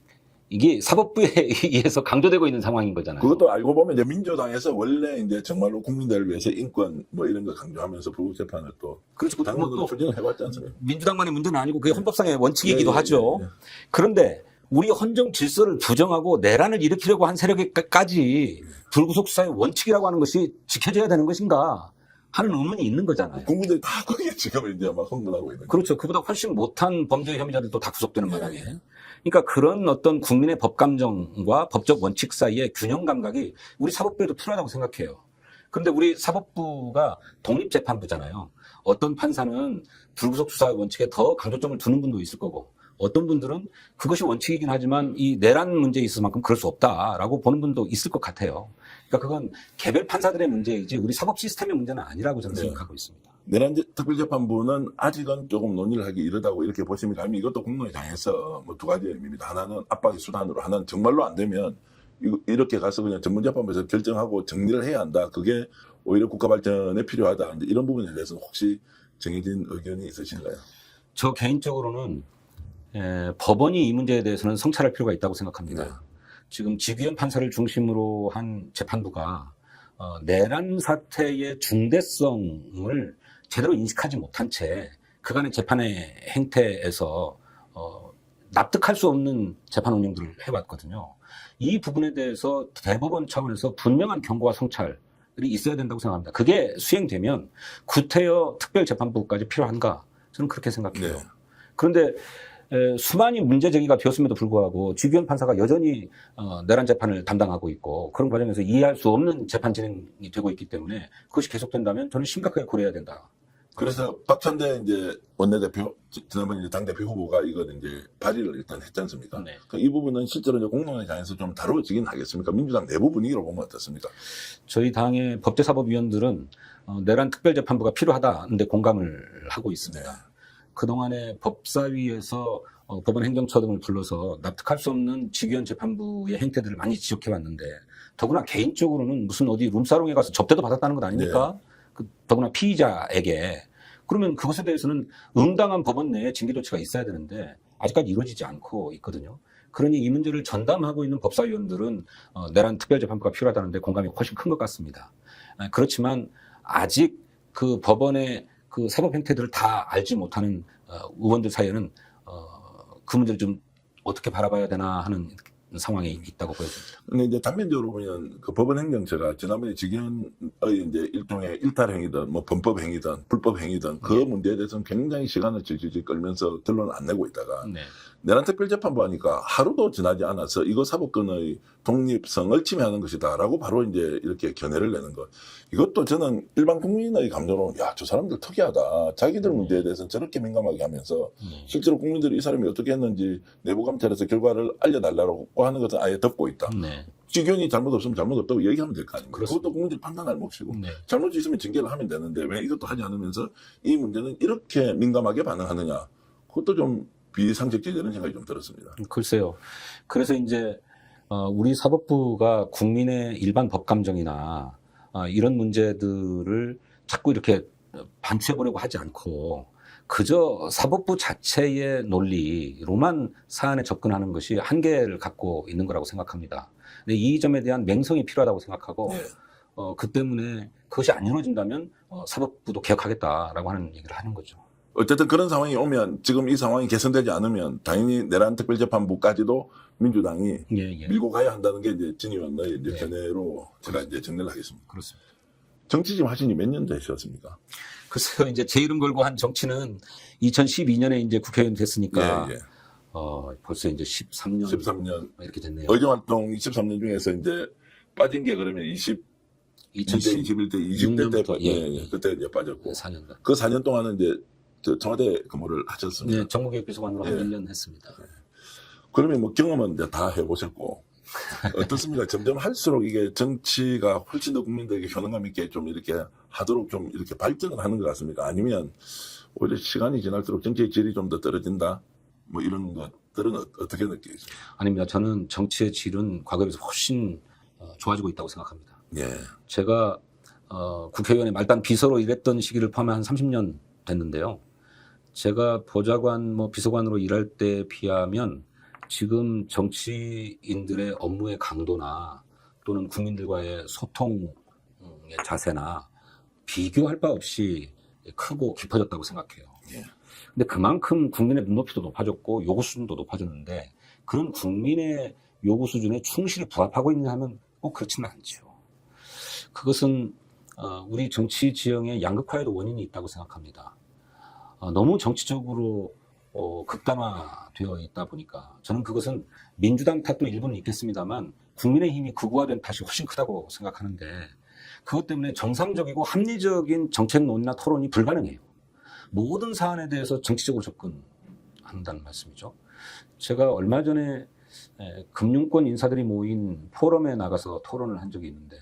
이게 사법부에 의해서 강조되고 있는 상황인 거잖아요. 그것도 알고 보면 이제 민주당에서 원래 이제 정말로 국민들을 위해서 인권 뭐 이런 거 강조하면서 불구속 재판을 또 그렇죠. 당연히 또 추진을 해봤지 않습니까? 민주당만의 문제는 아니고 그게 헌법상의 원칙이기도 예, 하죠. 예, 예. 그런데 우리 헌정 질서를 부정하고 내란을 일으키려고 한 세력에까지 불구속 수사의 원칙이라고 하는 것이 지켜져야 되는 것인가 하는 의문이 있는 거잖아요. 국민들이 다 거기에 지금 이제 막 흥분하고 있는 거예요. 그렇죠. 그보다 훨씬 못한 범죄 혐의자들도 다 구속되는 마당에. 그러니까 그런 어떤 국민의 법 감정과 법적 원칙 사이의 균형 감각이 우리 사법부에도 필요하다고 생각해요. 그런데 우리 사법부가 독립재판부잖아요. 어떤 판사는 불구속 수사 원칙에 더 강조점을 두는 분도 있을 거고, 어떤 분들은 그것이 원칙이긴 하지만 이 내란 문제에 있어서만큼 그럴 수 없다라고 보는 분도 있을 것 같아요. 그러니까 그건 개별 판사들의 문제이지 우리 사법 시스템의 문제는 아니라고 저는 생각하고 있습니다. 내란 특별재판부는 아직은 조금 논의를 하기 이르다고 이렇게 보시면 가면, 이것도 공론의 장에서 뭐 두 가지 의미입니다. 하나는 압박의 수단으로, 하나는 정말로 안 되면 이렇게 가서 그냥 전문재판부에서 결정하고 정리를 해야 한다. 그게 오히려 국가 발전에 필요하다. 이런 부분에 대해서는 혹시 정해진 의견이 있으신가요? 저 개인적으로는 법원이 이 문제에 대해서는 성찰할 필요가 있다고 생각합니다. 네. 지금 지귀현 판사를 중심으로 한 재판부가 내란 사태의 중대성을 제대로 인식하지 못한 채 그간의 재판의 행태에서 납득할 수 없는 재판 운영들을 해왔거든요. 이 부분에 대해서 대법원 차원에서 분명한 경고와 성찰이 있어야 된다고 생각합니다. 그게 수행되면 구태여 특별재판부까지 필요한가? 저는 그렇게 생각해요. 네. 그런데 수많이 문제 제기가 되었음에도 불구하고 지귀현 판사가 여전히 내란 재판을 담당하고 있고, 그런 과정에서 이해할 수 없는 재판 진행이 되고 있기 때문에 그것이 계속된다면 저는 심각하게 고려해야 된다. 그래서 박찬대 이제 원내대표, 지난번 이제 당대표 후보가 이걸 이제 발의를 일단 했지 않습니까? 네. 이 부분은 실제로 이제 공론의 장에서 좀 다뤄지긴 하겠습니까? 민주당 내부 분위기로 보면 어떻습니까? 저희 당의 법제사법위원들은 내란 특별재판부가 필요하다는데 공감을 하고 있습니다. 네. 그동안에 법사위에서 법원 행정처 등을 불러서 납득할 수 없는 지귀현 재판부의 행태들을 많이 지적해왔는데, 더구나 개인적으로는 무슨 어디 룸사롱에 가서 접대도 받았다는 것 아닙니까? 더구나 피의자에게. 그러면 그것에 대해서는 응당한 법원 내에 징계 조치가 있어야 되는데 아직까지 이루어지지 않고 있거든요. 그러니 이 문제를 전담하고 있는 법사위원들은 내란 특별재판부가 필요하다는데 공감이 훨씬 큰 것 같습니다. 그렇지만 아직 그 법원의 그 사법 행태들을 다 알지 못하는 의원들 사이에는 그 문제를 좀 어떻게 바라봐야 되나 하는 상황에 있다고 보여집니다. 근데 이제 단면적으로 보면 그 법원 행정처가 지난번에 직연의 이제 일종의 일탈 행위든 뭐 범법 행위든 불법 행위든 그 문제에 대해서는 굉장히 시간을 질질 끌면서 결론을 안 내고 있다가 네. 내란 특별재판부 하니까 하루도 지나지 않아서 이거 사법권의 독립성을 침해하는 것이다라고 바로 이제 이렇게 견해를 내는 것. 이것도 저는 일반 국민의 감정으로 야, 저 사람들 특이하다. 자기들 문제에 대해서는 저렇게 민감하게 하면서 실제로 국민들이 이 사람이 어떻게 했는지 내부 감찰에서 결과를 알려달라고 하는 것은 아예 덮고 있다. 네. 직원이 잘못 없으면 잘못 없다고 얘기하면 될 거 아닙니까? 그렇습니다. 그것도 국민들이 판단할 몫이고 네. 잘못이 있으면 징계를 하면 되는데 왜 이것도 하지 않으면서 이 문제는 이렇게 민감하게 반응하느냐. 그것도 좀 비상식적이라는 생각이 좀 들었습니다. 글쎄요. 그래서 이제 우리 사법부가 국민의 일반 법 감정이나 이런 문제들을 자꾸 이렇게 반추해보려고 하지 않고 그저 사법부 자체의 논리로만 사안에 접근하는 것이 한계를 갖고 있는 거라고 생각합니다. 근데 이 점에 대한 맹성이 필요하다고 생각하고 네. 그 때문에 그것이 안 이루어진다면 사법부도 개혁하겠다라고 하는 얘기를 하는 거죠. 어쨌든 그런 상황이 오면 지금 이 상황이 개선되지 않으면 당연히 내란 특별재판부까지도 민주당이 예. 밀고 가야 한다는 게 이제 진 의원의 이제 네. 견해로 제가 이제 정리를 하겠습니다. 그렇습니다. 정치 지금 하신 지 몇 년 되셨습니까? 글쎄요, 이제 제 이름 걸고 한 정치는 2012년에 이제 국회의원 됐으니까 예. 벌써 이제 13년 13년 이렇게 됐네요. 의정활동 23년 중에서 이제 빠진 게 그러면 20대, 21대, 20대 때 예. 그때 이제 빠졌고 4년간. 그 4년 동안은 이제 저 청와대 근무를 하셨습니다. 네, 정무개혁비서관으로 한 예. 1년 했습니다. 그러면 뭐 경험은 이제 다 해보셨고 어떻습니까? 점점 할수록 이게 정치가 훨씬 더 국민들에게 효능감 있게 좀 이렇게 하도록 좀 이렇게 발전을 하는 것 같습니까? 아니면 오히려 시간이 지날수록 정치의 질이 좀 더 떨어진다? 뭐 이런 것들은 어떻게 느끼세요? 아닙니다. 저는 정치의 질은 과거에 비해서 훨씬 좋아지고 있다고 생각합니다. 예. 제가 국회의원의 말단 비서로 일했던 시기를 포함해 한 30년 됐는데요. 제가 보좌관 비서관으로 일할 때 비하면 지금 정치인들의 업무의 강도나 또는 국민들과의 소통의 자세나 비교할 바 없이 크고 깊어졌다고 생각해요. 예. 근데 그만큼 국민의 눈높이도 높아졌고 요구 수준도 높아졌는데 그런 국민의 요구 수준에 충실히 부합하고 있냐 하면 그렇지는 않죠. 그것은 우리 정치 지형의 양극화에도 원인이 있다고 생각합니다. 너무 정치적으로 극단화되어 있다 보니까 저는 그것은 민주당 탓도 일부는 있겠습니다만 국민의힘이 극우화된 탓이 훨씬 크다고 생각하는데 그것 때문에 정상적이고 합리적인 정책 논의나 토론이 불가능해요. 모든 사안에 대해서 정치적으로 접근한다는 말씀이죠. 제가 얼마 전에 금융권 인사들이 모인 포럼에 나가서 토론을 한 적이 있는데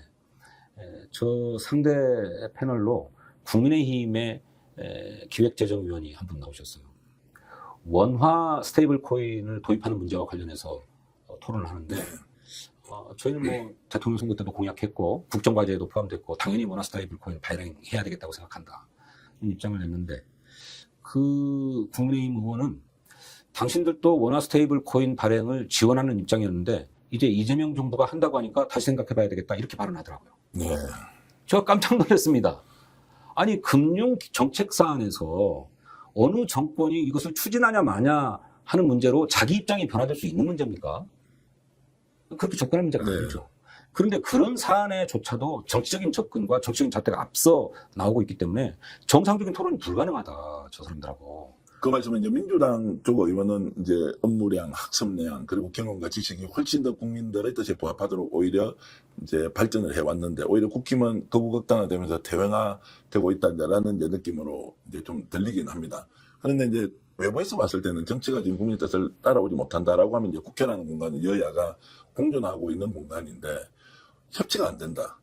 저 상대 패널로 국민의힘의 기획재정위원이 한 분 나오셨어요. 원화 스테이블 코인을 도입하는 문제와 관련해서 토론을 하는데 저희는 대통령 선거 때도 공약했고 국정과제에도 포함됐고 당연히 원화 스테이블 코인 발행해야 되겠다고 생각한다. 이 입장을 냈는데 그 국민의힘 의원은 당신들도 원화 스테이블 코인 발행을 지원하는 입장이었는데 이제 이재명 정부가 한다고 하니까 다시 생각해봐야 되겠다 이렇게 발언하더라고요. 네. 제가 깜짝 놀랐습니다. 아니 금융 정책 사안에서 어느 정권이 이것을 추진하냐 마냐 하는 문제로 자기 입장이 변화될 수 있는 문제입니까? 그렇게 접근하는 문제가 아니죠. 그런데 그런 사안에조차도 정치적인 접근과 정치적인 잣대가 앞서 나오고 있기 때문에 정상적인 토론이 불가능하다. 저 사람들하고. 그 말씀은 이제 민주당 쪽 의원은 이제 업무량, 학습량, 그리고 경험과 지식이 훨씬 더 국민들의 뜻에 부합하도록 오히려 이제 발전을 해왔는데 오히려 국힘은 거부극단화되면서 퇴행화되고 있다라는 이제 느낌으로 이제 좀 들리긴 합니다. 그런데 이제 외부에서 봤을 때는 정치가 지금 국민의 뜻을 따라오지 못한다라고 하면 이제 국회라는 공간은 여야가 공존하고 있는 공간인데 협치가 안 된다.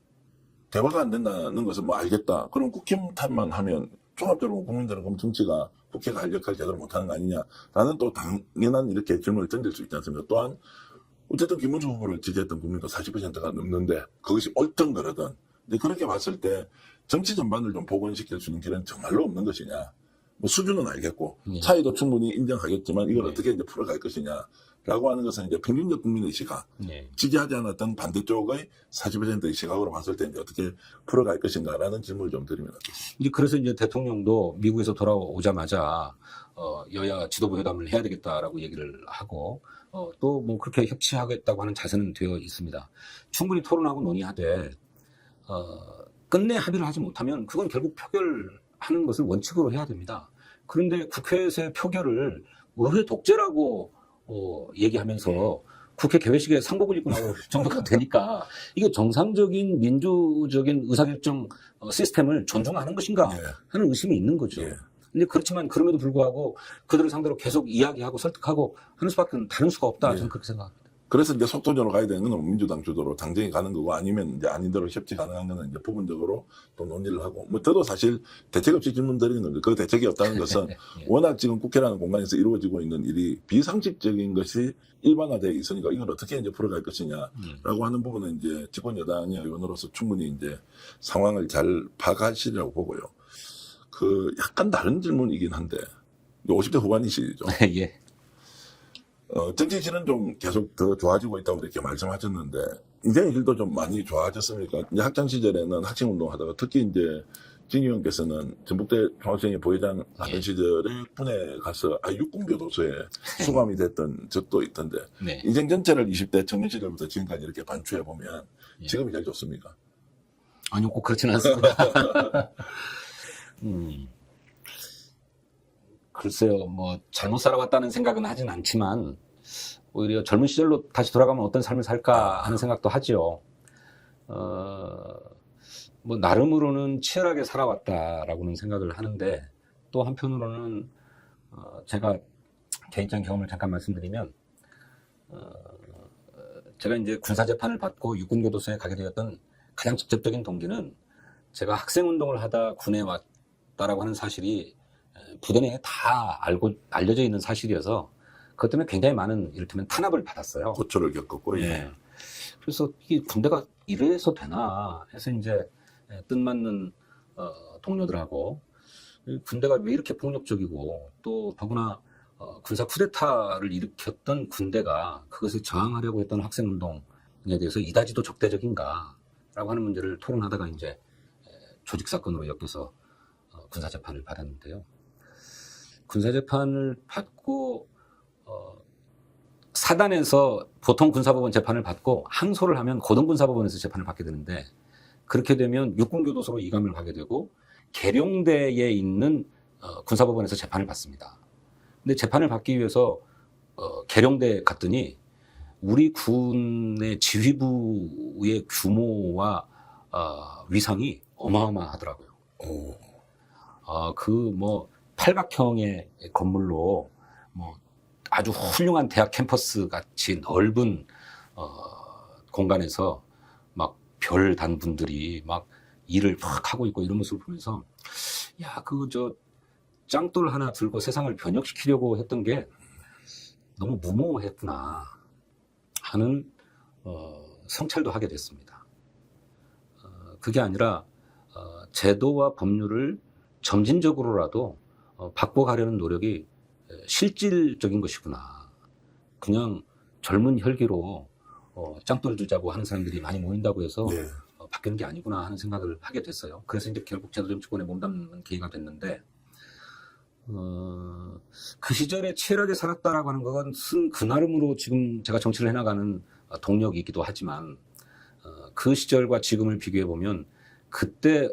대화가 안 된다는 것은 알겠다. 그럼 국힘 탓만 하면 종합적으로 국민들은 그럼 정치가 국회가 할 역할 제대로 못하는 거 아니냐라는 또 당연한 이렇게 질문을 던질 수 있지 않습니까? 또한 어쨌든 김문수 후보를 지지했던 국민도 40%가 넘는데 그것이 옳든 그러든 근데 그렇게 봤을 때 정치 전반을 좀 복원시킬 수 있는 길은 정말로 없는 것이냐. 수준은 알겠고 차이도 충분히 인정하겠지만 이걸 어떻게 이제 풀어갈 것이냐라고 하는 것은 이제 평균적 국민의 시각, 지지하지 않았던 반대쪽의 40%의 시각으로 봤을 때 이제 어떻게 풀어갈 것인가라는 질문을 좀 드리면 어떻습니까? 이제 그래서 이제 대통령도 미국에서 돌아오자마자 여야 지도부 회담을 해야 되겠다라고 얘기를 하고 또 뭐 그렇게 협치하겠다고 하는 자세는 되어 있습니다. 충분히 토론하고 논의하되 끝내 합의를 하지 못하면 그건 결국 표결하는 것을 원칙으로 해야 됩니다. 그런데 국회에서의 표결을 의회 독재라고 얘기하면서 국회 개회식에 상복을 입고 나올 정도가 되니까 이게 정상적인 민주적인 의사결정 시스템을 존중하는 것인가 하는 의심이 있는 거죠. 근데 그렇지만 그럼에도 불구하고 그들을 상대로 계속 이야기하고 설득하고 하는 수밖에 다른 수가 없다. 저는 그렇게 생각합니다. 그래서 이제 속도전으로 가야 되는 건 민주당 주도로 당정이 가는 거고 아니면 이제 아니대로 협치 가능한 거는 이제 부분적으로 또 논의를 하고 뭐 저도 사실 대책 없이 질문 드리는 거죠. 그 대책이 없다는 것은 워낙 지금 국회라는 공간에서 이루어지고 있는 일이 비상식적인 것이 일반화되어 있으니까 이걸 어떻게 이제 풀어갈 것이냐라고 하는 부분은 이제 집권 여당의 의원으로서 충분히 이제 상황을 잘 파악하시리라고 보고요. 그 약간 다른 질문이긴 한데 50대 후반이시죠. 예. 정치실은 좀 계속 더 좋아지고 있다고 이렇게 말씀하셨는데, 인생의 질도 좀 많이 좋아졌습니까? 이제 학창 시절에는 학생운동 하다가 특히 이제 진 의원께서는 전북대 중학생회 부회장 하던 시절에 군에 가서 육군교도소에 수감이 됐던 적도 있던데, 네. 인생 전체를 20대 청년 시절부터 지금까지 이렇게 반추해보면 지금이 제일 좋습니까? 아니요, 꼭 그렇지는 않습니다. 글쎄요, 뭐, 잘못 살아왔다는 생각은 하진 않지만, 오히려 젊은 시절로 다시 돌아가면 어떤 삶을 살까 하는 생각도 하지요. 뭐, 나름으로는 치열하게 살아왔다라고는 생각을 하는데, 또 한편으로는, 제가 개인적인 경험을 잠깐 말씀드리면, 제가 이제 군사재판을 받고 육군교도소에 가게 되었던 가장 직접적인 동기는 제가 학생운동을 하다 군에 왔다라고 하는 사실이 부대 내에 다 알려져 있는 사실이어서 그것 때문에 굉장히 많은 이를테면 탄압을 받았어요. 고초를 겪었고, 예. 그래서 이게 군대가 이래서 되나 해서 이제 뜻맞는 동료들하고 군대가 왜 이렇게 폭력적이고 또 더구나 군사 쿠데타를 일으켰던 군대가 그것에 저항하려고 했던 학생운동에 대해서 이다지도 적대적인가라고 하는 문제를 토론하다가 이제 조직사건으로 엮여서 군사재판을 받았는데요. 군사재판을 받고 사단에서 보통 군사법원 재판을 받고 항소를 하면 고등군사법원에서 재판을 받게 되는데 그렇게 되면 육군교도소로 이감을 가게 되고 계룡대에 있는 군사법원에서 재판을 받습니다. 근데 재판을 받기 위해서 계룡대 갔더니 우리 군의 지휘부의 규모와 위상이 어마어마하더라고요. 그 뭐 팔각형의 건물로 뭐 아주 훌륭한 대학 캠퍼스 같이 넓은 공간에서 막 별 단 분들이 막 일을 막 하고 있고 이런 모습을 보면서 야, 저 짱돌 하나 들고 세상을 변혁시키려고 했던 게 너무 무모했구나 하는 성찰도 하게 됐습니다. 그게 아니라 제도와 법률을 점진적으로라도 바꿔가려는 노력이 실질적인 것이구나. 그냥 젊은 혈기로 짱돌 주자고 하는 사람들이 많이 모인다고 해서 바뀌는 게 아니구나 하는 생각을 하게 됐어요. 그래서 이제 결국 제도정치권에 몸담는 계기가 됐는데 그 시절에 치열하게 살았다라고 하는 것은 그 나름으로 지금 제가 정치를 해나가는 동력이기도 하지만 그 시절과 지금을 비교해 보면 그때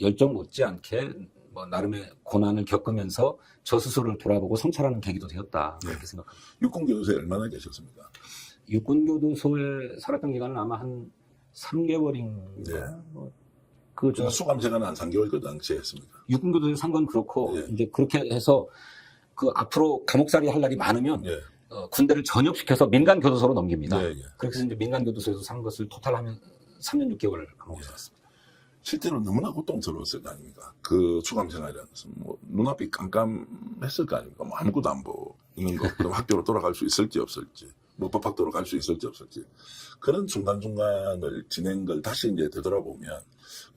열정 못지않게 뭐 나름의 고난을 겪으면서 저 스스로를 돌아보고 성찰하는 계기도 되었다 그렇게 생각합니다. 육군교도소에 얼마나 계셨습니까? 육군교도소에 살았던 기간은 아마 한 3개월인가. 수감 시간은 한 3개월 그 당시에 했습니까? 육군교도소에 산 건 그렇고 이제 그렇게 해서 그 앞으로 감옥살이 할 날이 많으면 군대를 전역시켜서 민간교도소로 넘깁니다. 그렇게 해서 이제 민간교도소에서 산 것을 토탈하면 3년 6개월 감옥에 살았습니다. 실제로 너무나 고통스러웠을 거 아닙니까? 그 수감 생활이라는 것은 뭐 눈앞이 깜깜했을 거 아닙니까? 뭐 아무것도 안 보이는 거, 그럼 학교로 돌아갈 수 있을지 없을지, 뭐 법학도로 갈 수 있을지 없을지 그런 중간중간을 지낸 걸 다시 이제 되돌아보면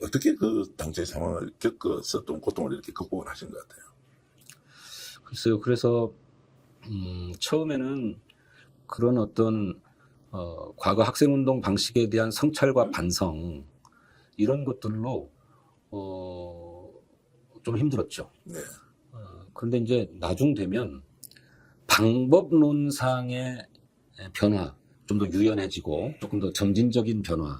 어떻게 그 당시의 상황을 겪었었던 고통을 이렇게 극복을 하신 것 같아요? 글쎄요. 그래서 처음에는 그런 어떤 과거 학생운동 방식에 대한 성찰과 반성 이런 것들로 좀 힘들었죠. 그런데 이제 나중 되면 방법론상의 변화, 좀 더 유연해지고 조금 더 점진적인 변화,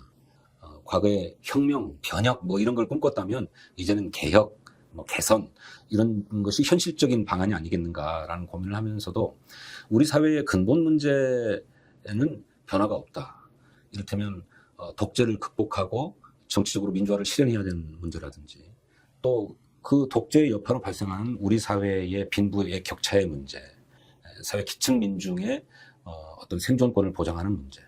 과거에 혁명, 변혁 뭐 이런 걸 꿈꿨다면 이제는 개혁, 뭐 개선 이런 것이 현실적인 방안이 아니겠는가라는 고민을 하면서도 우리 사회의 근본 문제에는 변화가 없다. 이를테면 독재를 극복하고 정치적으로 민주화를 실현해야 되는 문제라든지 또 그 독재의 여파로 발생하는 우리 사회의 빈부의 격차의 문제, 사회 기층 민중의 어떤 생존권을 보장하는 문제,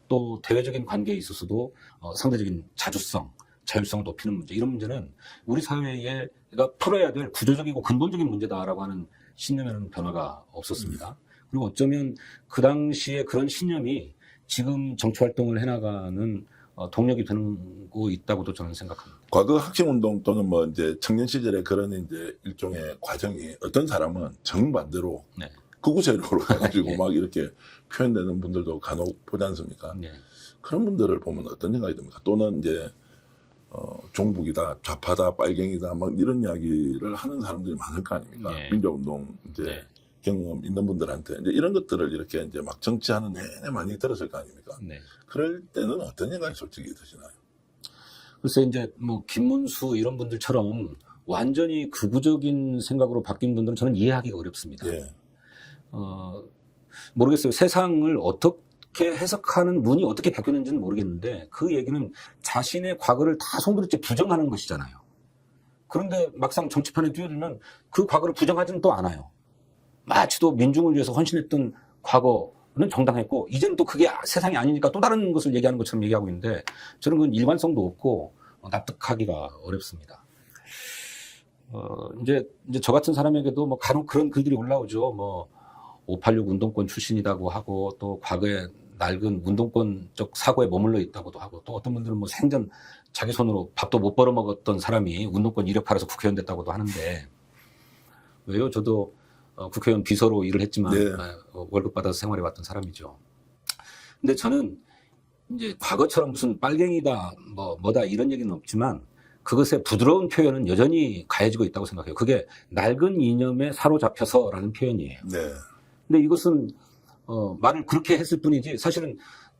또 대외적인 관계에 있어서도 상대적인 자주성, 자율성을 높이는 문제, 이런 문제는 우리 사회가 풀어야 될 구조적이고 근본적인 문제다라고 하는 신념에는 변화가 없었습니다. 그리고 어쩌면 그 당시에 그런 신념이 지금 정치활동을 해나가는 동력이 되고 있다고도 저는 생각합니다. 과거 학생운동 또는 뭐 이제 청년 시절에 그런 이제 일종의 과정이 어떤 사람은 정반대로 네. 극우 세력으로 가가지고 네. 막 이렇게 표현되는 분들도 간혹 보지 않습니까? 네. 그런 분들을 보면 어떤 생각이 듭니까? 또는 이제 종북이다, 좌파다, 빨갱이다, 막 이런 이야기를 하는 사람들이 많을 거 아닙니까? 네. 민주운동 이제 네. 경험 있는 분들한테 이제 이런 것들을 이렇게 이제 막 정치하는 내내 많이 들었을 거 아닙니까? 네. 그럴 때는 어떤 생각이 솔직히 드시나요? 글쎄 이제 뭐 김문수 이런 분들처럼 완전히 극우적인 생각으로 바뀐 분들은 저는 이해하기가 어렵습니다. 예. 모르겠어요. 세상을 어떻게 해석하는 눈이 어떻게 바뀌었는지는 모르겠는데 그 얘기는 자신의 과거를 다 송두리째 부정하는 것이잖아요. 그런데 막상 정치판에 뛰어들면 그 과거를 부정하지는 또 않아요. 마치 또 민중을 위해서 헌신했던 과거는 정당했고 이제는 또 그게 세상이 아니니까 또 다른 것을 얘기하는 것처럼 얘기하고 있는데 저는 그건 일관성도 없고 납득하기가 어렵습니다. 이제 저 같은 사람에게도 뭐 간혹 그런 글들이 올라오죠. 뭐 586 운동권 출신이라고 하고 또 과거에 낡은 운동권적 사고에 머물러 있다고도 하고 또 어떤 분들은 뭐 생전 자기 손으로 밥도 못 벌어 먹었던 사람이 운동권 이력 팔아서 국회의원 됐다고도 하는데 왜요? 저도 국회의원 비서로 일을 했지만 네. 월급 받아서 생활해왔던 사람이죠. 근데 저는 이제 과거처럼 무슨 빨갱이다 뭐다 이런 얘기는 없지만 그것의 부드러운 표현은 여전히 가해지고 있다고 생각해요. 그게 낡은 이념에 사로잡혀서라는 표현이에요. 네. 근데 이것은 말을 그렇게 했을 뿐이지 사실은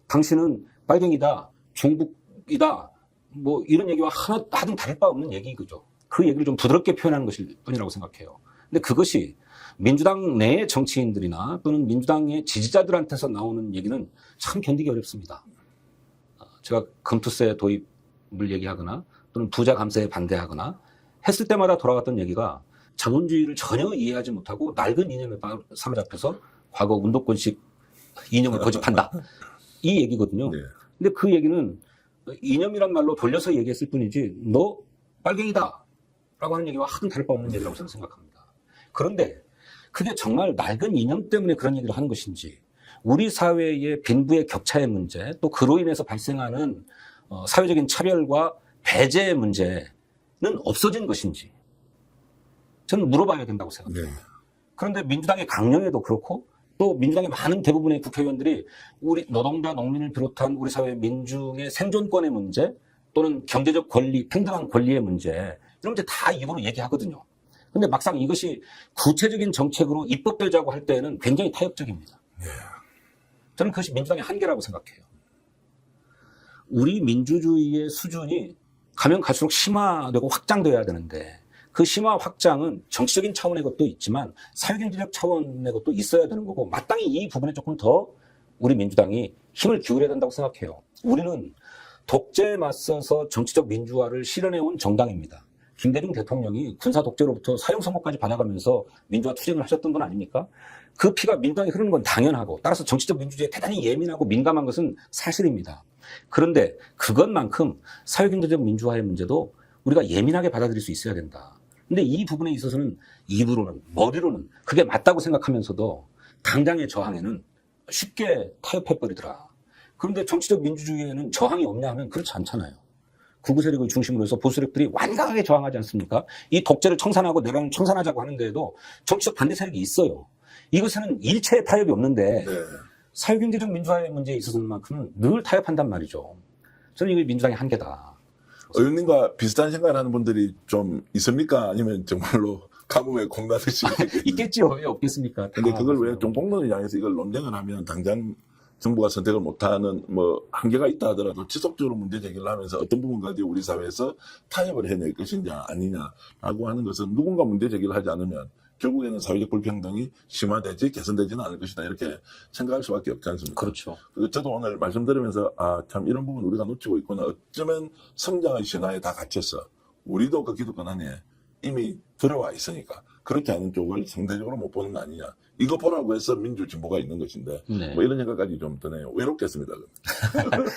당신은 빨갱이다, 종북이다 뭐 이런 얘기와 하등 다를 바 없는 얘기죠. 그 얘기를 좀 부드럽게 표현하는 것일 뿐이라고 생각해요. 근데 그것이 민주당 내의 정치인들이나 또는 민주당의 지지자들한테서 나오는 얘기는 참 견디기 어렵습니다. 제가 금투세 도입을 얘기하거나 또는 부자 감세에 반대하거나 했을 때마다 돌아왔던 얘기가 자본주의를 전혀 이해하지 못하고 낡은 이념에 사로잡혀서 과거 운동권식 이념을 고집한다. 이 얘기거든요. 네. 근데 그 얘기는 이념이란 말로 돌려서 얘기했을 뿐이지 너 빨갱이다 라고 하는 얘기와 하등 다를 바 없는 얘기라고 저는 생각합니다. 그런데 그게 정말 낡은 이념 때문에 그런 얘기를 하는 것인지 우리 사회의 빈부의 격차의 문제 또 그로 인해서 발생하는 사회적인 차별과 배제의 문제는 없어진 것인지 저는 물어봐야 된다고 생각해요. 네. 그런데 민주당의 강령에도 그렇고 또 민주당의 많은 대부분의 국회의원들이 우리 노동자 농민을 비롯한 우리 사회 민중의 생존권의 문제 또는 경제적 권리, 평등한 권리의 문제 이런 문제 다 입으로 얘기하거든요. 근데 막상 이것이 구체적인 정책으로 입법되자고 할 때는 굉장히 타협적입니다. 저는 그것이 민주당의 한계라고 생각해요. 우리 민주주의의 수준이 가면 갈수록 심화되고 확장돼야 되는데 그 심화 확장은 정치적인 차원의 것도 있지만 사회경제적 차원의 것도 있어야 되는 거고 마땅히 이 부분에 조금 더 우리 민주당이 힘을 기울여야 된다고 생각해요. 우리는 독재에 맞서서 정치적 민주화를 실현해온 정당입니다. 김대중 대통령이 군사 독재로부터 사형 선고까지 받아가면서 민주화 투쟁을 하셨던 분 아닙니까? 그 피가 민주당에 흐르는 건 당연하고 따라서 정치적 민주주의에 대단히 예민하고 민감한 것은 사실입니다. 그런데 그것만큼 사회경제적 민주화의 문제도 우리가 예민하게 받아들일 수 있어야 된다. 근데 이 부분에 있어서는 입으로는 머리로는 그게 맞다고 생각하면서도 당장의 저항에는 쉽게 타협해버리더라. 그런데 정치적 민주주의에는 저항이 없냐 하면 그렇지 않잖아요. 극우 세력을 중심으로 해서 보수 세력들이 완강하게 저항하지 않습니까? 이 독재를 청산하고 내란을 청산하자고 하는 데에도 정치적 반대 세력이 있어요. 이것에는 일체의 타협이 없는데 네. 사회경제적 민주화의 문제에 있어서만큼은 늘 타협한단 말이죠. 저는 이게 민주당의 한계다. 의원님과 비슷한 생각을 하는 분들이 좀 있습니까? 아니면 정말로 가뭄에 콩나듯이. 있겠지요. 왜 없겠습니까? 근데 다 그걸 왜 무슨- 종폭론을 향해서 이걸 논쟁을 하면 당장 정부가 선택을 못하는 뭐 한계가 있다 하더라도 지속적으로 문제 제기를 하면서 어떤 부분까지 우리 사회에서 타협을 해낼 것이냐 아니냐라고 하는 것은 누군가 문제 제기를 하지 않으면 결국에는 사회적 불평등이 심화되지 개선되지는 않을 것이다 이렇게 생각할 수밖에 없지 않습니까? 그렇죠. 저도 오늘 말씀 들으면서 참 이런 부분 우리가 놓치고 있구나. 어쩌면 성장의 신화에 다 갇혔어. 우리도 그 기득권 안에 이미 들어와 있으니까 그렇지 않은 쪽을 상대적으로 못 보는 거 아니냐. 이거 보라고 해서 민주진보가 있는 것인데 네. 뭐 이런 생각까지 좀 드네요. 외롭겠습니다.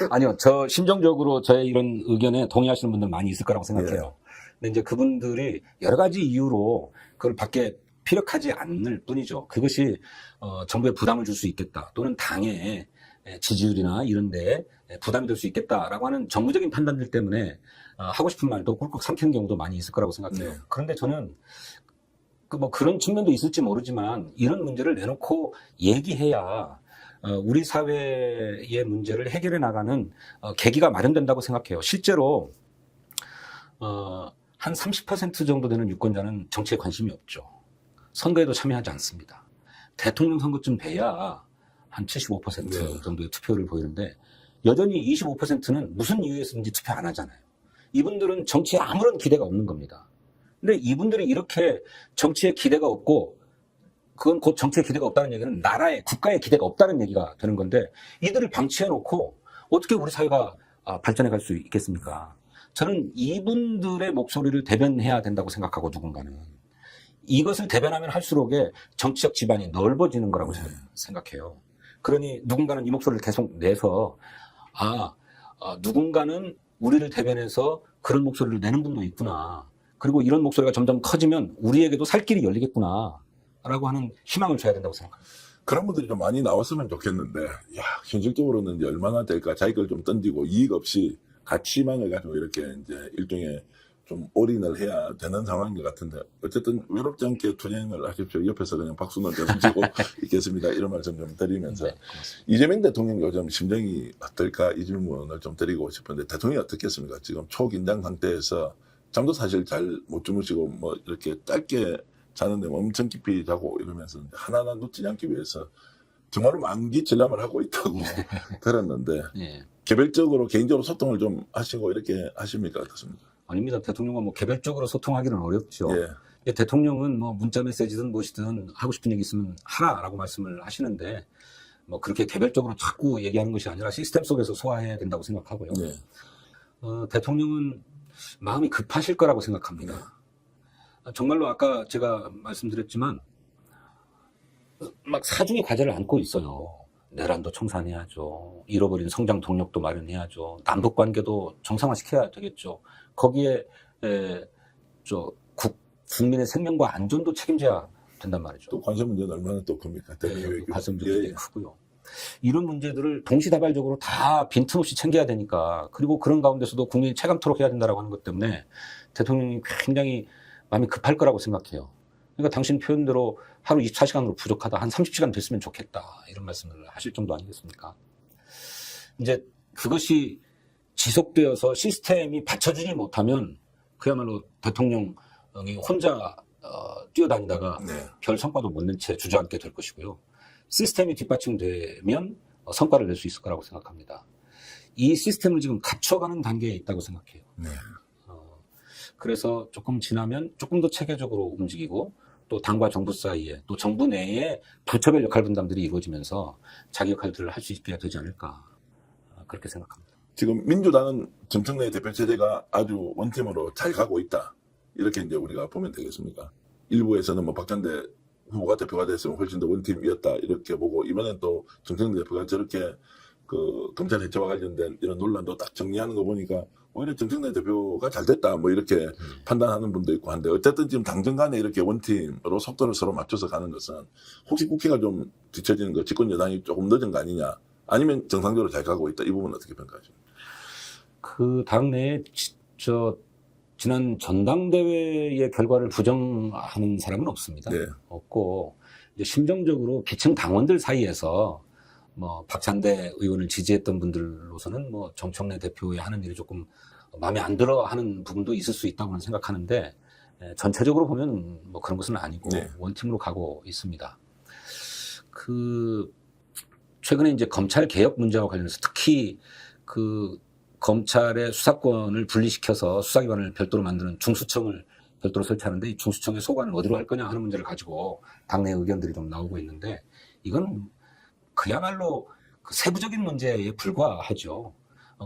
아니요, 저 심정적으로 저의 이런 의견에 동의하시는 분들 많이 있을 거라고 생각해요. 근데 이제 그분들이 여러 가지 이유로 그걸 밖에 피력하지 않을 뿐이죠. 그것이 정부에 부담을 줄 수 있겠다, 또는 당의 지지율이나 이런데 부담이 될 수 있겠다라고 하는 정무적인 판단들 때문에 하고 싶은 말도 꿀꺽 삼키는 경우도 많이 있을 거라고 생각해요. 네. 그런데 저는 뭐 그런 측면도 있을지 모르지만 이런 문제를 내놓고 얘기해야 우리 사회의 문제를 해결해 나가는 계기가 마련된다고 생각해요. 실제로 한 30% 정도 되는 유권자는 정치에 관심이 없죠. 선거에도 참여하지 않습니다. 대통령 선거쯤 돼야 한 75% 네. 정도의 투표를 보이는데 여전히 25%는 무슨 이유에서든지 투표 안 하잖아요. 이분들은 정치에 아무런 기대가 없는 겁니다. 근데 이분들이 이렇게 정치에 기대가 없고, 그건 곧 정치에 기대가 없다는 얘기는 나라에, 국가에 기대가 없다는 얘기가 되는 건데, 이들을 방치해놓고 어떻게 우리 사회가 발전해 갈 수 있겠습니까? 저는 이분들의 목소리를 대변해야 된다고 생각하고, 누군가는. 이것을 대변하면 할수록에 정치적 지반이 넓어지는 거라고 저는 생각해요. 그러니 누군가는 이 목소리를 계속 내서, 누군가는 우리를 대변해서 그런 목소리를 내는 분도 있구나. 그리고 이런 목소리가 점점 커지면 우리에게도 살 길이 열리겠구나 라고 하는 희망을 줘야 된다고 생각합니다. 그런 분들이 좀 많이 나왔으면 좋겠는데 현실적으로는 이제 얼마나 될까. 자기 걸 좀 던지고 이익 없이 가치만을 가지고 이렇게 이제 일종의 좀 올인을 해야 되는 상황인 것 같은데 어쨌든 외롭지 않게 투쟁을 하십시오. 옆에서 그냥 박수는 계속 치고 있겠습니다. 이런 말씀 좀 드리면서 네, 이재명 대통령 요즘 심정이 어떨까 이 질문을 좀 드리고 싶은데 대통령이 어떻겠습니까? 지금 초긴장 상태에서 잠도 사실 잘 못 주무시고 뭐 이렇게 짧게 자는데 엄청 깊이 자고 이러면서 하나하나 놓치지 않기 위해서 정말로 만기 진람을 하고 있다고 들었는데 네. 개별적으로 개인적으로 소통을 좀 하시고 이렇게 하십니까? 어떻습니까? 아닙니다. 대통령과 뭐 개별적으로 소통하기는 어렵죠. 예. 대통령은 뭐 문자 메시지든 무엇이든 하고 싶은 얘기 있으면 하라라고 말씀을 하시는데 뭐 그렇게 개별적으로 자꾸 얘기하는 것이 아니라 시스템 속에서 소화해야 된다고 생각하고요. 예. 대통령은 마음이 급하실 거라고 생각합니다. 정말로 아까 제가 말씀드렸지만 막 사중의 과제를 안고 있어요. 내란도 청산해야죠. 잃어버린 성장 동력도 마련해야죠. 남북 관계도 정상화시켜야 되겠죠. 거기에 국민의 생명과 안전도 책임져야 된단 말이죠. 또 관세 문제는 얼마나 또 큽니까? 관세 문제도 굉장히 크고요. 이런 문제들을 동시다발적으로 다 빈틈없이 챙겨야 되니까, 그리고 그런 가운데서도 국민이 체감토록 해야 된다고 하는 것 때문에 대통령이 굉장히 마음이 급할 거라고 생각해요. 그러니까 당신 표현대로 하루 24시간으로 부족하다, 한 30시간 됐으면 좋겠다, 이런 말씀을 하실 정도 아니겠습니까? 이제 그것이 지속되어서 시스템이 받쳐주지 못하면 그야말로 대통령이 혼자 뛰어다니다가 네. 별 성과도 못 낸 채 주저앉게 될 것이고요. 시스템이 뒷받침되면 성과를 낼 수 있을 거라고 생각합니다. 이 시스템을 지금 갖춰가는 단계에 있다고 생각해요. 네. 그래서 조금 지나면 조금 더 체계적으로 움직이고, 또 당과 정부 사이에, 또 정부 내에 부처별 역할 분담들이 이루어지면서 자기 역할들을 할 수 있게 되지 않을까, 그렇게 생각합니다. 지금 민주당은 정청래 대표 체제가 아주 원팀으로 잘 가고 있다. 이렇게 이제 우리가 보면 되겠습니까? 일부에서는 뭐 박찬대 후보가 대표가 됐으면 훨씬 더 원팀이었다. 이렇게 보고, 이번엔 또 정청래 대표가 저렇게 그 검찰 해체와 관련된 이런 논란도 딱 정리하는 거 보니까 오히려 정청래 대표가 잘 됐다. 뭐 이렇게 판단하는 분도 있고 한데, 어쨌든 지금 당정 간에 이렇게 원팀으로 속도를 서로 맞춰서 가는 것은 혹시 국회가 좀 뒤처지는 거, 집권 여당이 조금 늦은 거 아니냐? 아니면 정상적으로 잘 가고 있다. 이 부분은 어떻게 평가하십니까? 그 당내에 지난 전당대회의 결과를 부정하는 사람은 없습니다. 네. 없고, 이제 심정적으로 기층 당원들 사이에서 뭐 박찬대 의원을 지지했던 분들로서는 뭐 정청래 대표의 하는 일이 조금 마음에 안 들어 하는 부분도 있을 수 있다고는 생각하는데, 전체적으로 보면 뭐 그런 것은 아니고 네. 원팀으로 가고 있습니다. 최근에 이제 검찰 개혁 문제와 관련해서 특히 검찰의 수사권을 분리시켜서 수사기관을 별도로 만드는 중수청을 별도로 설치하는데 이 중수청의 소관을 어디로 할 거냐 하는 문제를 가지고 당내 의견들이 좀 나오고 있는데 이건 그야말로 세부적인 문제에 불과하죠.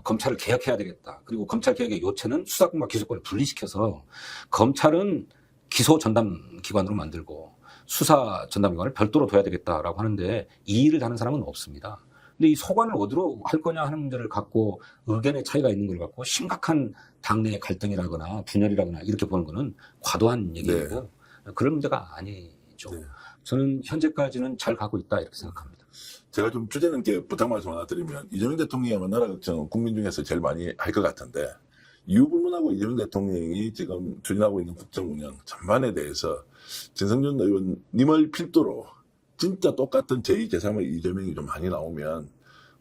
검찰을 개혁해야 되겠다. 그리고 검찰 개혁의 요체는 수사권과 기소권을 분리시켜서 검찰은 기소 전담 기관으로 만들고 수사 전담 기관을 별도로 둬야 되겠다라고 하는데 이의를 하는 사람은 없습니다. 근데 이 소관을 어디로 할 거냐 하는 문제를 갖고 의견의 차이가 있는 걸 갖고 심각한 당내 갈등이라거나 분열이라거나 이렇게 보는 거는 과도한 얘기이고 그런 문제가 아니죠. 네. 저는 현재까지는 잘 가고 있다 이렇게 생각합니다. 제가 좀 주제넘게 부탁 말씀 하나 드리면 이재명 대통령이 나라 걱정은 국민 중에서 제일 많이 할 것 같은데 이유불문하고 이재명 대통령이 지금 추진하고 있는 국정 운영 전반에 대해서 진성준 의원님을 필두로 진짜 똑같은 제2, 제3의 이재명이 좀 많이 나오면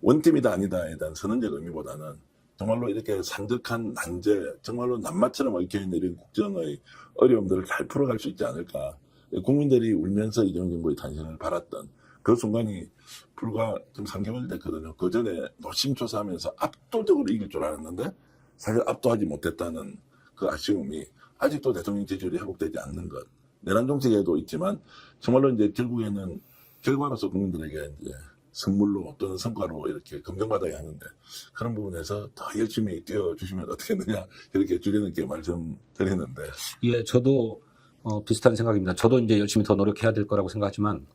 원팀이다 아니다에 대한 선언적 의미보다는 정말로 이렇게 산적한 난제, 정말로 낱마처럼 얽혀있는 이런 국정의 어려움들을 잘 풀어갈 수 있지 않을까. 국민들이 울면서 이재명 정부의 탄생을 바랐던 그 순간이 불과 좀 3개월 됐거든요. 그 전에 노심초사하면서 압도적으로 이길 줄 알았는데 사실 압도하지 못했다는 그 아쉬움이 아직도 대통령 지지율이 회복되지 않는 것. 내란 정책에도 있지만 정말로 이제 결국에는 결과로서 국민들에게 이제 선물로 또는 성과로 이렇게 검증받아야 하는데 그런 부분에서 더 열심히 뛰어주시면 어떻겠느냐 이렇게 주제넘게 말씀드리는데. 예, 저도 비슷한 생각입니다. 저도 이제 열심히 더 노력해야 될 거라고 생각하지만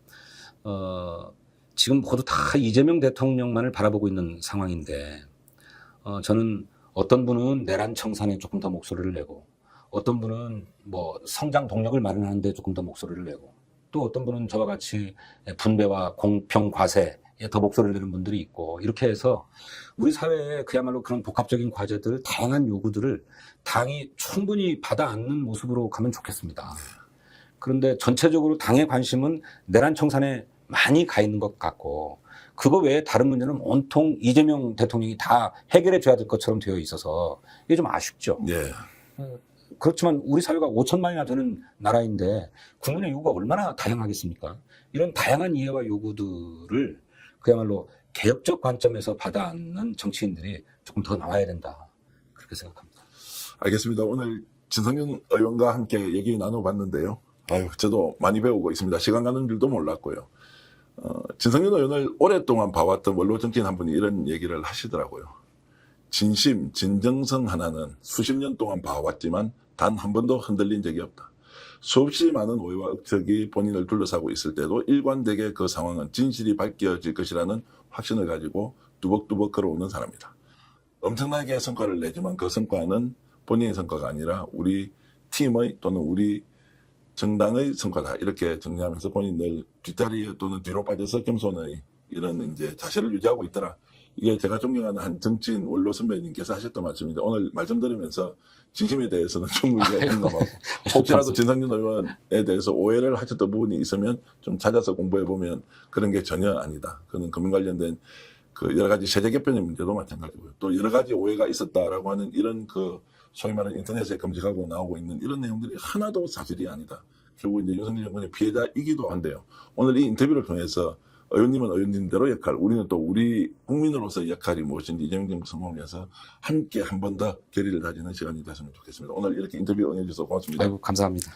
지금 모두 다 이재명 대통령만을 바라보고 있는 상황인데 저는 어떤 분은 내란 청산에 조금 더 목소리를 내고 어떤 분은 뭐 성장 동력을 마련하는 데 조금 더 목소리를 내고 또 어떤 분은 저와 같이 분배와 공평 과세에 더 목소리를 내는 분들이 있고 이렇게 해서 우리 사회에 그야말로 그런 복합적인 과제들, 다양한 요구들을 당이 충분히 받아 안는 모습으로 가면 좋겠습니다. 그런데 전체적으로 당의 관심은 내란 청산에 많이 가 있는 것 같고 그거 외에 다른 문제는 온통 이재명 대통령이 다 해결해 줘야 될 것처럼 되어 있어서 이게 좀 아쉽죠. 예. 그렇지만 우리 사회가 5천만이나 되는 나라인데 국민의 요구가 얼마나 다양하겠습니까? 이런 다양한 이해와 요구들을 그야말로 개혁적 관점에서 받아안는 정치인들이 조금 더 나와야 된다. 그렇게 생각합니다. 알겠습니다. 오늘 진성준 의원과 함께 얘기 나눠봤는데요. 저도 많이 배우고 있습니다. 시간 가는 줄도 몰랐고요. 진성준 의원을 오랫동안 봐왔던 원로 정치인 한 분이 이런 얘기를 하시더라고요. 진심, 진정성 하나는 수십 년 동안 봐왔지만 단 한 번도 흔들린 적이 없다. 수없이 많은 오해와 억측이 본인을 둘러싸고 있을 때도 일관되게 그 상황은 진실이 밝혀질 것이라는 확신을 가지고 뚜벅뚜벅 걸어오는 사람이다. 엄청나게 성과를 내지만 그 성과는 본인의 성과가 아니라 우리 팀의 또는 우리 정당의 성과다. 이렇게 정리하면서 본인 늘 뒷다리에 또는 뒤로 빠져서 겸손의 이런 이제 자세를 유지하고 있더라. 이게 제가 존경하는 한 정치인 원로 선배님께서 하셨던 말씀인데 오늘 말씀 들으면서 진심에 대해서는 충분히 공감하고 혹시라도 진성준 의원에 대해서 오해를 하셨던 부분이 있으면 좀 찾아서 공부해보면 그런 게 전혀 아니다. 그는 금융 관련된 그 여러 가지 세제 개편의 문제도 마찬가지고요. 또 여러 가지 오해가 있었다라고 하는 이런 그 소위 말하는 인터넷에 검색하고 나오고 있는 이런 내용들이 하나도 사실이 아니다. 결국 이제 윤석열 정권의 피해자이기도 한데요. 오늘 이 인터뷰를 통해서 의원님은 의원님대로 역할, 우리는 또 우리 국민으로서의 역할이 무엇인지 이재명 정부 성공을 위해서 함께 한 번 더 결의를 다지는 시간이 됐으면 좋겠습니다. 오늘 이렇게 인터뷰 응해주셔서 고맙습니다. 아이고, 감사합니다.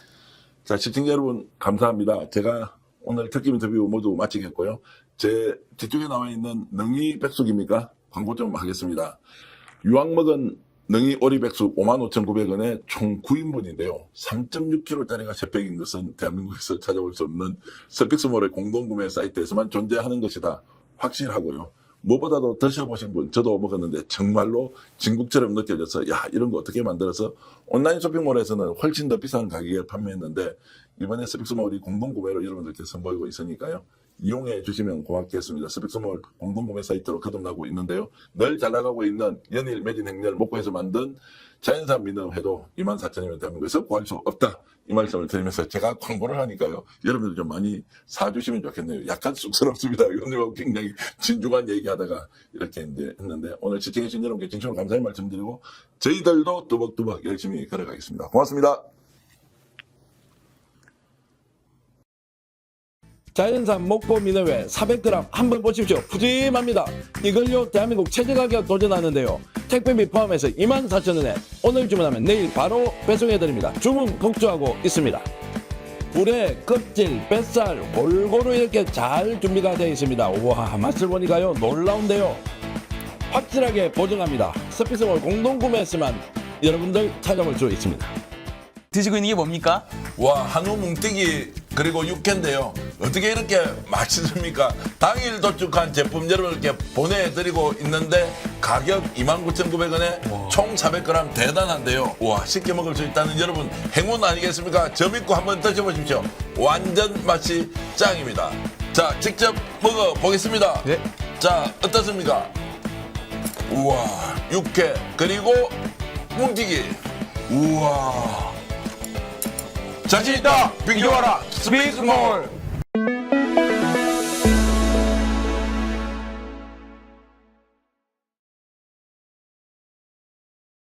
자, 시청자 여러분 감사합니다. 제가 오늘 특집 인터뷰 모두 마치겠고요. 제 뒤쪽에 나와 있는 능이 백숙입니까? 광고 좀 하겠습니다. 유황 먹은 능이 오리 백숙 55,900원에 총 9인분인데요. 3.6kg짜리가 zet백인 것은 대한민국에서 찾아볼 수 없는 서픽스몰의 공동구매 사이트에서만 존재하는 것이다. 확실하고요. 무엇보다도 드셔보신 분, 저도 먹었는데 정말로 진국처럼 느껴져서 야, 이런 거 어떻게 만들어서 온라인 쇼핑몰에서는 훨씬 더 비싼 가격에 판매했는데 이번에 서픽스몰이 공동구매로 여러분들께 선보이고 있으니까요. 이용해 주시면 고맙겠습니다. 스픽스몰 공동구매 사이트로 거듭나고 있는데요. 늘 잘 나가고 있는 연일 매진 행렬 목포에서 만든 자연산 민어회도 24,000원이면 대한민국에서 구할 수 없다. 이 말씀을 드리면서 제가 광고를 하니까요. 여러분들 좀 많이 사주시면 좋겠네요. 약간 쑥스럽습니다. 의원님하고 굉장히 진중한 얘기하다가 이렇게 이제 했는데 오늘 시청해주신 여러분께 진심으로 감사의 말씀드리고 저희들도 뚜벅뚜벅 열심히 걸어가겠습니다. 고맙습니다. 자연산 목포 민어회 400g 한번 보십시오. 푸짐합니다. 이걸요 대한민국 최저가격 도전하는데요. 택배비 포함해서 24,000원에 오늘 주문하면 내일 바로 배송해드립니다. 주문 폭주하고 있습니다. 불에 껍질, 뱃살 골고루 이렇게 잘 준비가 되어 있습니다. 우와, 맛을 보니까요 놀라운데요. 확실하게 보증합니다. 서피스몰 공동구매에서만 여러분들 찾아볼 수 있습니다. 드시고 있는 게 뭡니까? 와, 한우 뭉티기 그리고 육회인데요. 어떻게 이렇게 맛있습니까? 당일 도축한 제품 여러분께 보내드리고 있는데 가격 29,900원에 총 400g 대단한데요. 와, 쉽게 먹을 수 있다는 여러분 행운 아니겠습니까? 저 믿고 한번 드셔보십시오. 완전 맛이 짱입니다. 자, 직접 먹어보겠습니다. 네. 자, 어떻습니까? 우와, 육회 그리고 뭉티기. 우와. 자신 있다. 비교하라. 스피스몰.